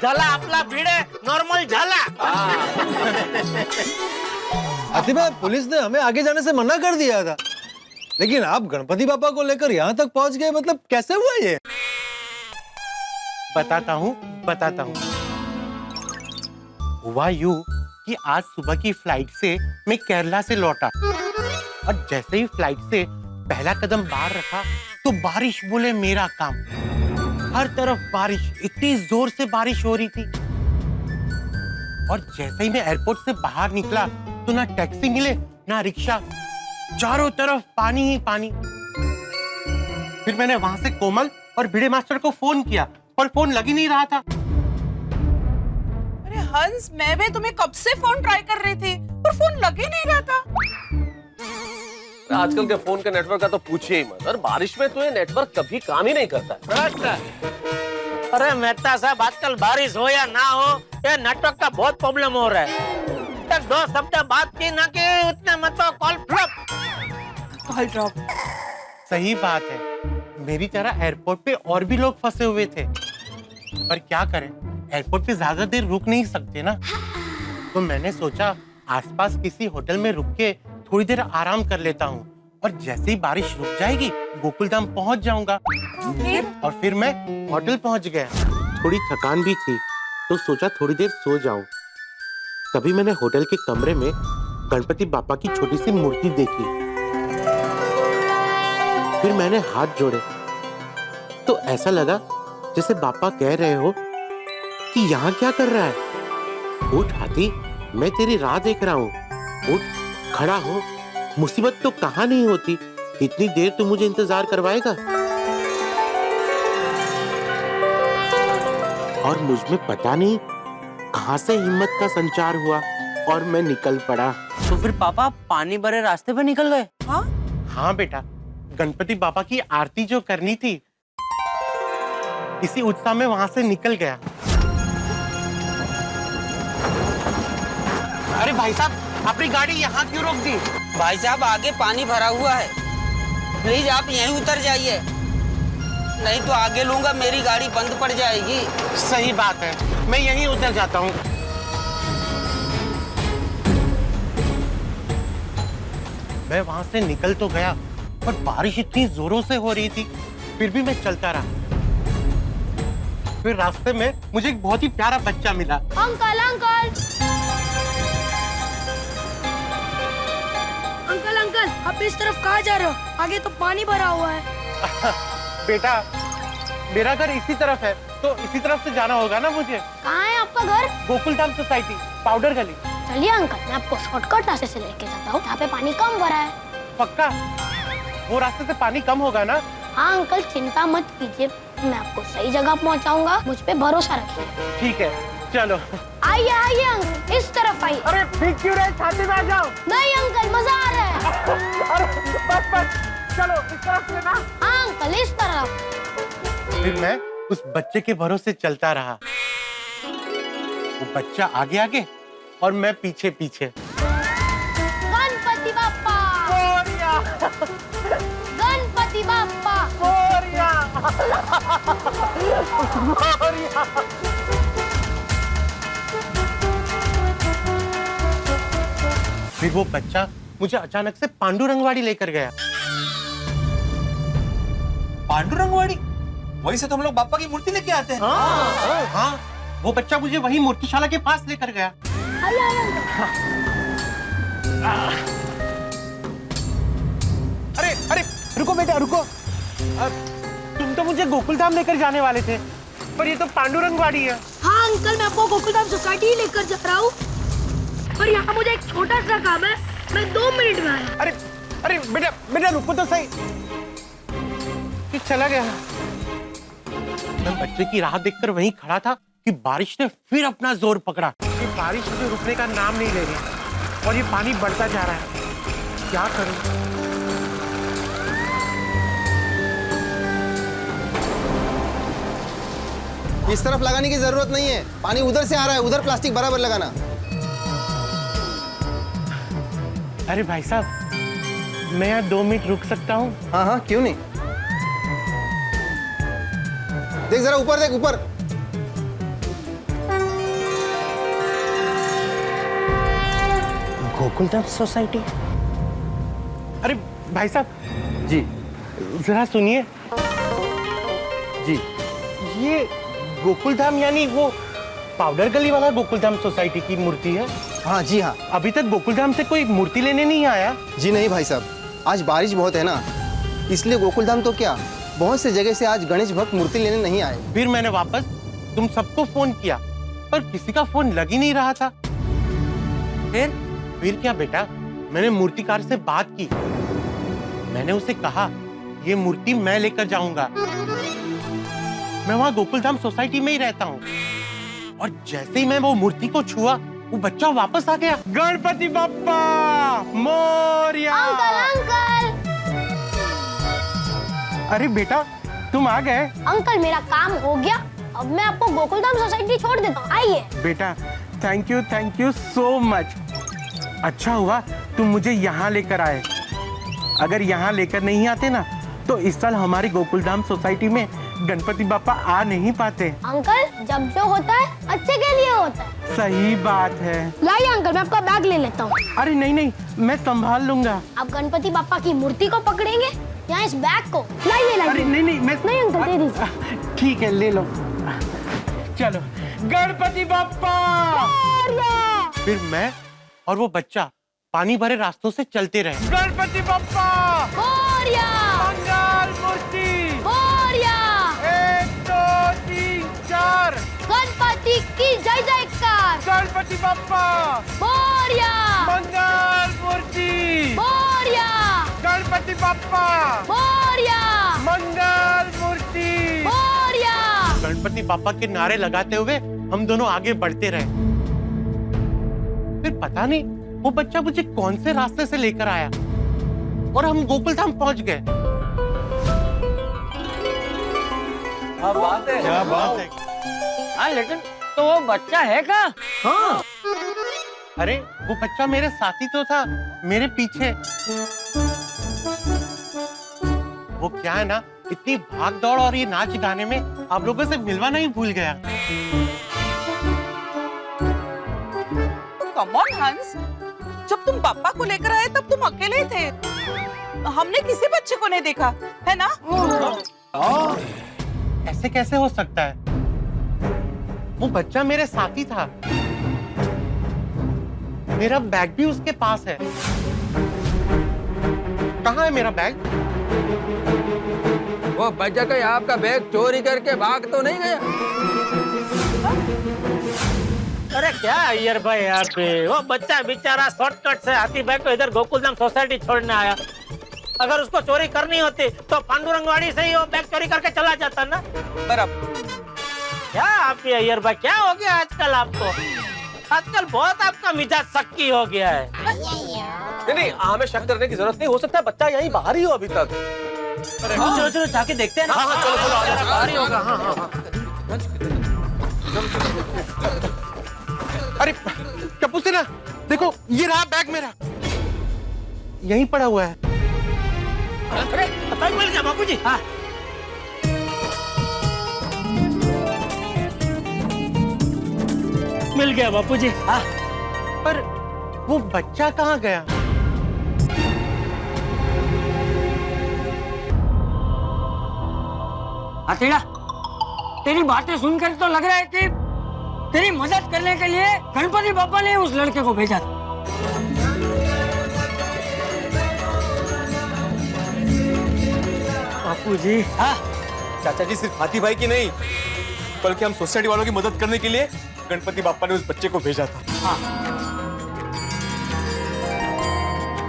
झाला आपला भिड़े नॉर्मल झाला। हाथी भाई, पुलिस ने हमें आगे जाने से मना कर दिया था, लेकिन आप गणपति बापा को लेकर यहाँ तक पहुँच गए, मतलब कैसे हुआ ये? बताता हूँ। हुआ यूं कि आज सुबह की फ्लाइट से मैं केरला से लौटा और जैसे ही फ्लाइट से पहला कदम बाहर रखा तो बारिश बोले मेरा काम। हर तरफ बारिश, इतनी जोर से बारिश हो रही थी। और जैसे ही मैं एयरपोर्ट से बाहर निकला तो ना टैक्सी मिले ना रिक्शा, चारों तरफ पानी ही पानी। फिर मैंने वहां से कोमल और भिड़े मास्टर को फोन किया पर फोन लग ही नहीं रहा था। अरे हंस, मैं भी तुम्हें कब से फोन ट्राई कर रही थी पर फोन लग ही नहीं रहा था। आजकल के फोन के नेटवर्क का तो पूछिए ही मत। और बारिश में तो ये नेटवर्क कभी काम ही नहीं करता है। अरे मेहता साहब, आजकल बारिश हो या ना हो, ये नेटवर्क का बहुत प्रॉब्लम हो रहा है। तक 2 शब्द बात की ना कि उतने मत कॉल ड्रॉप। सही बात है, मेरी तरह एयरपोर्ट पे और भी लोग फंसे हुए थे, पर क्या करें, एयरपोर्ट पे ज्यादा देर रुक नहीं सकते ना। तो मैंने सोचा आसपास किसी होटल में रुक के थोड़ी देर आराम कर लेता हूँ और जैसे ही बारिश रुक जाएगी गोकुलधाम पहुँच जाऊंगा। और फिर मैं होटल पहुँच गया। थोड़ी थकान भी थी तो सोचा थोड़ी देर सो जाऊं। तभी मैंने होटल के कमरे में गणपति बापा की छोटी सी मूर्ति देखी। फिर मैंने हाथ जोड़े तो ऐसा लगा जैसे बापा कह रहे हो कि यहाँ क्या कर रहा है। उठ हाथी, मैं तेरी राह देख रहा हूँ। उठ, खड़ा हो, मुसीबत तो कहाँ नहीं होती, कितनी देर तू मुझे इंतजार करवाएगा। और मुझ में पता नहीं कहाँ से हिम्मत का संचार हुआ और मैं निकल पड़ा। तो फिर पापा पानी भरे रास्ते पे निकल गए? हाँ बेटा, गणपति बाबा की आरती जो करनी थी, इसी उत्साह में वहां से निकल गया। अरे भाई साहब, अपनी गाड़ी यहाँ क्यों रोक दी? भाई साहब, आगे पानी भरा हुआ है, प्लीज आप यहीं उतर जाइए, नहीं तो आगे लूंगा मेरी गाड़ी बंद पड़ जाएगी। सही बात है, मैं यहीं उतर जाता हूँ। मैं वहां से निकल तो गया पर बारिश इतनी जोरों से हो रही थी, फिर भी मैं चलता रहा। फिर रास्ते में मुझे एक बहुत ही प्यारा बच्चा मिला। अंकल अंकल अंकल अंकल, आप इस तरफ कहाँ जा रहे हो? आगे तो पानी भरा हुआ है। बेटा, मेरा घर इसी तरफ है तो इसी तरफ से जाना होगा ना मुझे। कहाँ है आपका घर? गोकुलधाम सोसाइटी, पाउडर गली। चलिए अंकल, मैं आपको शॉर्टकट रास्ते से लेके जाता हूँ, जहाँ पे पानी कम भरा है। पक्का? वो रास्ते से पानी कम होगा ना? हाँ अंकल, चिंता मत कीजिए, मैं आपको सही जगह पहुँचाऊंगा, मुझ पे भरोसा रखिए। ठीक है, चलो। आइए आइए अंकल, इस तरफ आइए। अरे ठीक क्यों रहे, छाती में आ जाओ। नहीं अंकल, मजा आ रहा है। अरे बस बस, चलो इस तरफ से ना। हाँ अंकल, इस तरफ। फिर मैं उस बच्चे के भरोसे चलता रहा। वो बच्चा आगे आगे और मैं पीछे पीछे। गणपति बाप्पा मोरिया, गणपति बाप्पा मोरिया, मोरिया। फिर वो बच्चा मुझे अचानक से पांडुरंगवाड़ी लेकर गया। पांडुरंगवाड़ी? वहीं से तो हम लोग बापा की मूर्ति लेके आते हैं। हाँ, वो बच्चा मुझे वही मूर्तिशाला के पास लेकर गया। अरे अरे रुको बेटा रुको। तुम तो मुझे गोकुलधाम लेकर जाने वाले थे, पर ये तो पांडुरंगवाड़ी है। हाँ अंकल, मैं आपको गोकुलधाम सोसाइटी ही लेकर जा रहा हूँ, पर यहाँ मुझे एक छोटा सा काम है, मैं 2 मिनट में आया। अरे अरे बेटा बेटा रुको तो सही। ये चला गया। मैं बच्चे की राह देखकर वहीं खड़ा था कि बारिश ने फिर अपना जोर पकड़ा। ये बारिश मुझे रुकने का नाम नहीं ले रही और ये पानी बढ़ता जा रहा है। क्या करूं? इस तरफ लगाने की जरूरत नहीं है, पानी उधर से आ रहा है, उधर प्लास्टिक बराबर लगाना। अरे भाई साहब, मैं यहाँ 2 मिनट रुक सकता हूँ? हाँ हाँ, क्यों नहीं। देख जरा ऊपर देख, ऊपर। गोकुलधाम सोसाइटी। अरे भाई साहब जी, जरा सुनिए जी। ये गोकुलधाम यानी वो पाउडर गली वाला गोकुलधाम सोसाइटी की मूर्ति है? हाँ जी हाँ। अभी तक गोकुलधाम से कोई मूर्ति लेने नहीं आया? जी नहीं भाई साहब, आज बारिश बहुत है ना, इसलिए गोकुलधाम तो क्या, बहुत से जगह से आज गणेश भक्त मूर्ति लेने नहीं आए। फिर मैंने वापस तुम सबको फोन किया, पर किसी का फोन लग ही नहीं रहा था। फिर क्या बेटा, मैंने मूर्तिकार से बात की। मैंने उसे कहा ये मूर्ति मैं लेकर जाऊंगा। मैं वहां गोकुलधाम सोसाइटी में ही रहता हूँ। और जैसे ही मैं वो मूर्ति को छुआ, वो बच्चा वापस आ गया। गणपति बप्पा मोरया। Uncle uncle. अरे बेटा, तुम आ गए। अंकल मेरा काम हो गया, अब मैं आपको गोकुलधाम सोसाइटी छोड़ देता हूँ, आइए। बेटा थैंक यू सो मच। अच्छा हुआ तुम मुझे यहाँ लेकर आए। अगर यहाँ लेकर नहीं आते ना, तो इस साल हमारी गोकुलधाम सोसाइटी में गणपति बापा आ नहीं पाते। अंकल जब जो होता है अच्छे के लिए होता है। सही बात है। लाइए अंकल, मैं आपका बैग ले लेता हूँ। अरे नहीं, मैं संभाल लूंगा। आप गणपति बापा की मूर्ति को पकड़ेंगे या इस बैग को? लाइए। अरे नहीं मैं नहीं अंकल, दे दीजिए। ठीक है, ले लो। चलो गणपति बापा। फिर मैं और वो बच्चा पानी भरे रास्तों से चलते रहे। गणपति बापा मंगल मूर्ति। 1 2 3 4। गणपति की जय जयकार। गणपति बापा मोरया। मंगल मूर्ति। मोरया। गणपति बापा मोरया। मंगल मूर्ति। मोरया। गणपति बापा के नारे लगाते हुए हम दोनों आगे बढ़ते रहे। फिर पता नहीं वो बच्चा मुझे कौन से रास्ते से लेकर आया और हम गोकुलधाम पहुंच गए। क्या बात है। हाँ लेकिन तो वो बच्चा है क्या? हाँ। अरे वो बच्चा मेरे साथी तो था, मेरे पीछे। वो क्या है ना, इतनी भाग दौड़ और ये नाच गाने में आप लोगों से मिलवाना ही भूल गया। कम ऑन हंस, जब तुम पापा को लेकर आए तब तुम अकेले ही थे, हमने किसी बच्चे को नहीं देखा, है ना? ऐसे कैसे हो सकता है? वो बच्चा मेरे साथी था, मेरा बैग भी उसके पास है। कहाँ है मेरा बैग? वो बच्चा कहीं आपका बैग चोरी करके भाग तो नहीं गया? अरे क्या अय्यर भाई यहाँ पे, वो बच्चा बेचारा शॉर्टकट से हाथी भाई को इधर गोकुलधाम सोसाइटी छोड़ने आया। अगर उसको चोरी करनी होती तो पांडुरंगवाड़ी से ही वो बैग चोरी करके चला जाता ना। बराबर। क्या आप ये अय्यर भाई, क्या हो गया आजकल आपको? आजकल बहुत आपका मिजाज शक्की हो गया है। नहीं, हमें शक करने की जरूरत नहीं, हो सकता है बच्चा यहीं बाहर ही हो अभी तक। चलो चलो जाके देखते हैं ना। हाँ, चलो बाहर ही होगा। हाँ। अरे टप्पू सेना, देखो ये रहा बैग मेरा, यहीं पड़ा हुआ है। अरे बैग मिल गया बापूजी। हाँ। मिल गया बापूजी। हाँ। पर वो बच्चा कहाँ गया? हथेड़ा, तेरी बातें सुनकर तो लग रहा है कि तेरी मदद करने के लिए गणपति बापा ने उस लड़के को भेजा था। बापू जी, हाँ चाचा जी, सिर्फ हाथी भाई की नहीं बल्कि हम सोसाइटी वालों की मदद करने के लिए गणपति बापा ने उस बच्चे को भेजा था। हाँ।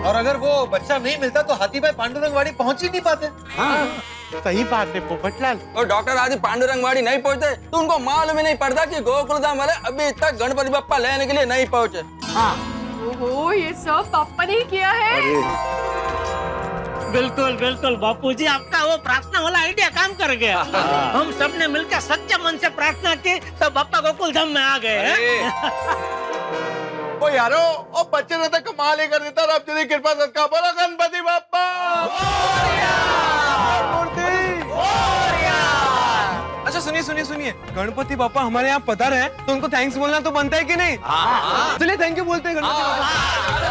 और अगर वो बच्चा नहीं मिलता तो हाथी भाई पांडुरंगवाड़ी पहुंच ही नहीं पाते। हाँ। सही बात है पोपटलाल। और डॉक्टर आदि पांडुरंगवाड़ी नहीं पहुंचे तो उनको मालूम ही नहीं पड़ता कि गोकुल धाम वाले अभी तक गणपति बप्पा लेने के लिए नहीं पहुंचे। हाँ। ओहो, ये सब पापा ने किया है। बिल्कुल बिल्कुल बापूजी, आपका वो प्रार्थना वाला आइडिया काम कर गया। हम सब ने मिलकर सच्चे मन से प्रार्थना की तो बापा गोकुल धाम में आ गए हैं। ओ यारो, ओ बच्चे ने तो कमाल ही कर देता। रब जी की कृपा सदका बोलो गणपति बाप्पा। अच्छा सुनिए सुनिए सुनिए, गणपति बापा हमारे यहाँ पधारे हैं तो उनको थैंक्स बोलना तो बनता है कि नहीं? चलिए थैंक यू बोलते हैं गणपति बापा।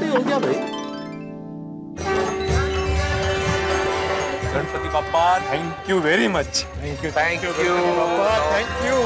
हो गया भाई। गणपति बापा, thank you very much. Thank you thank you.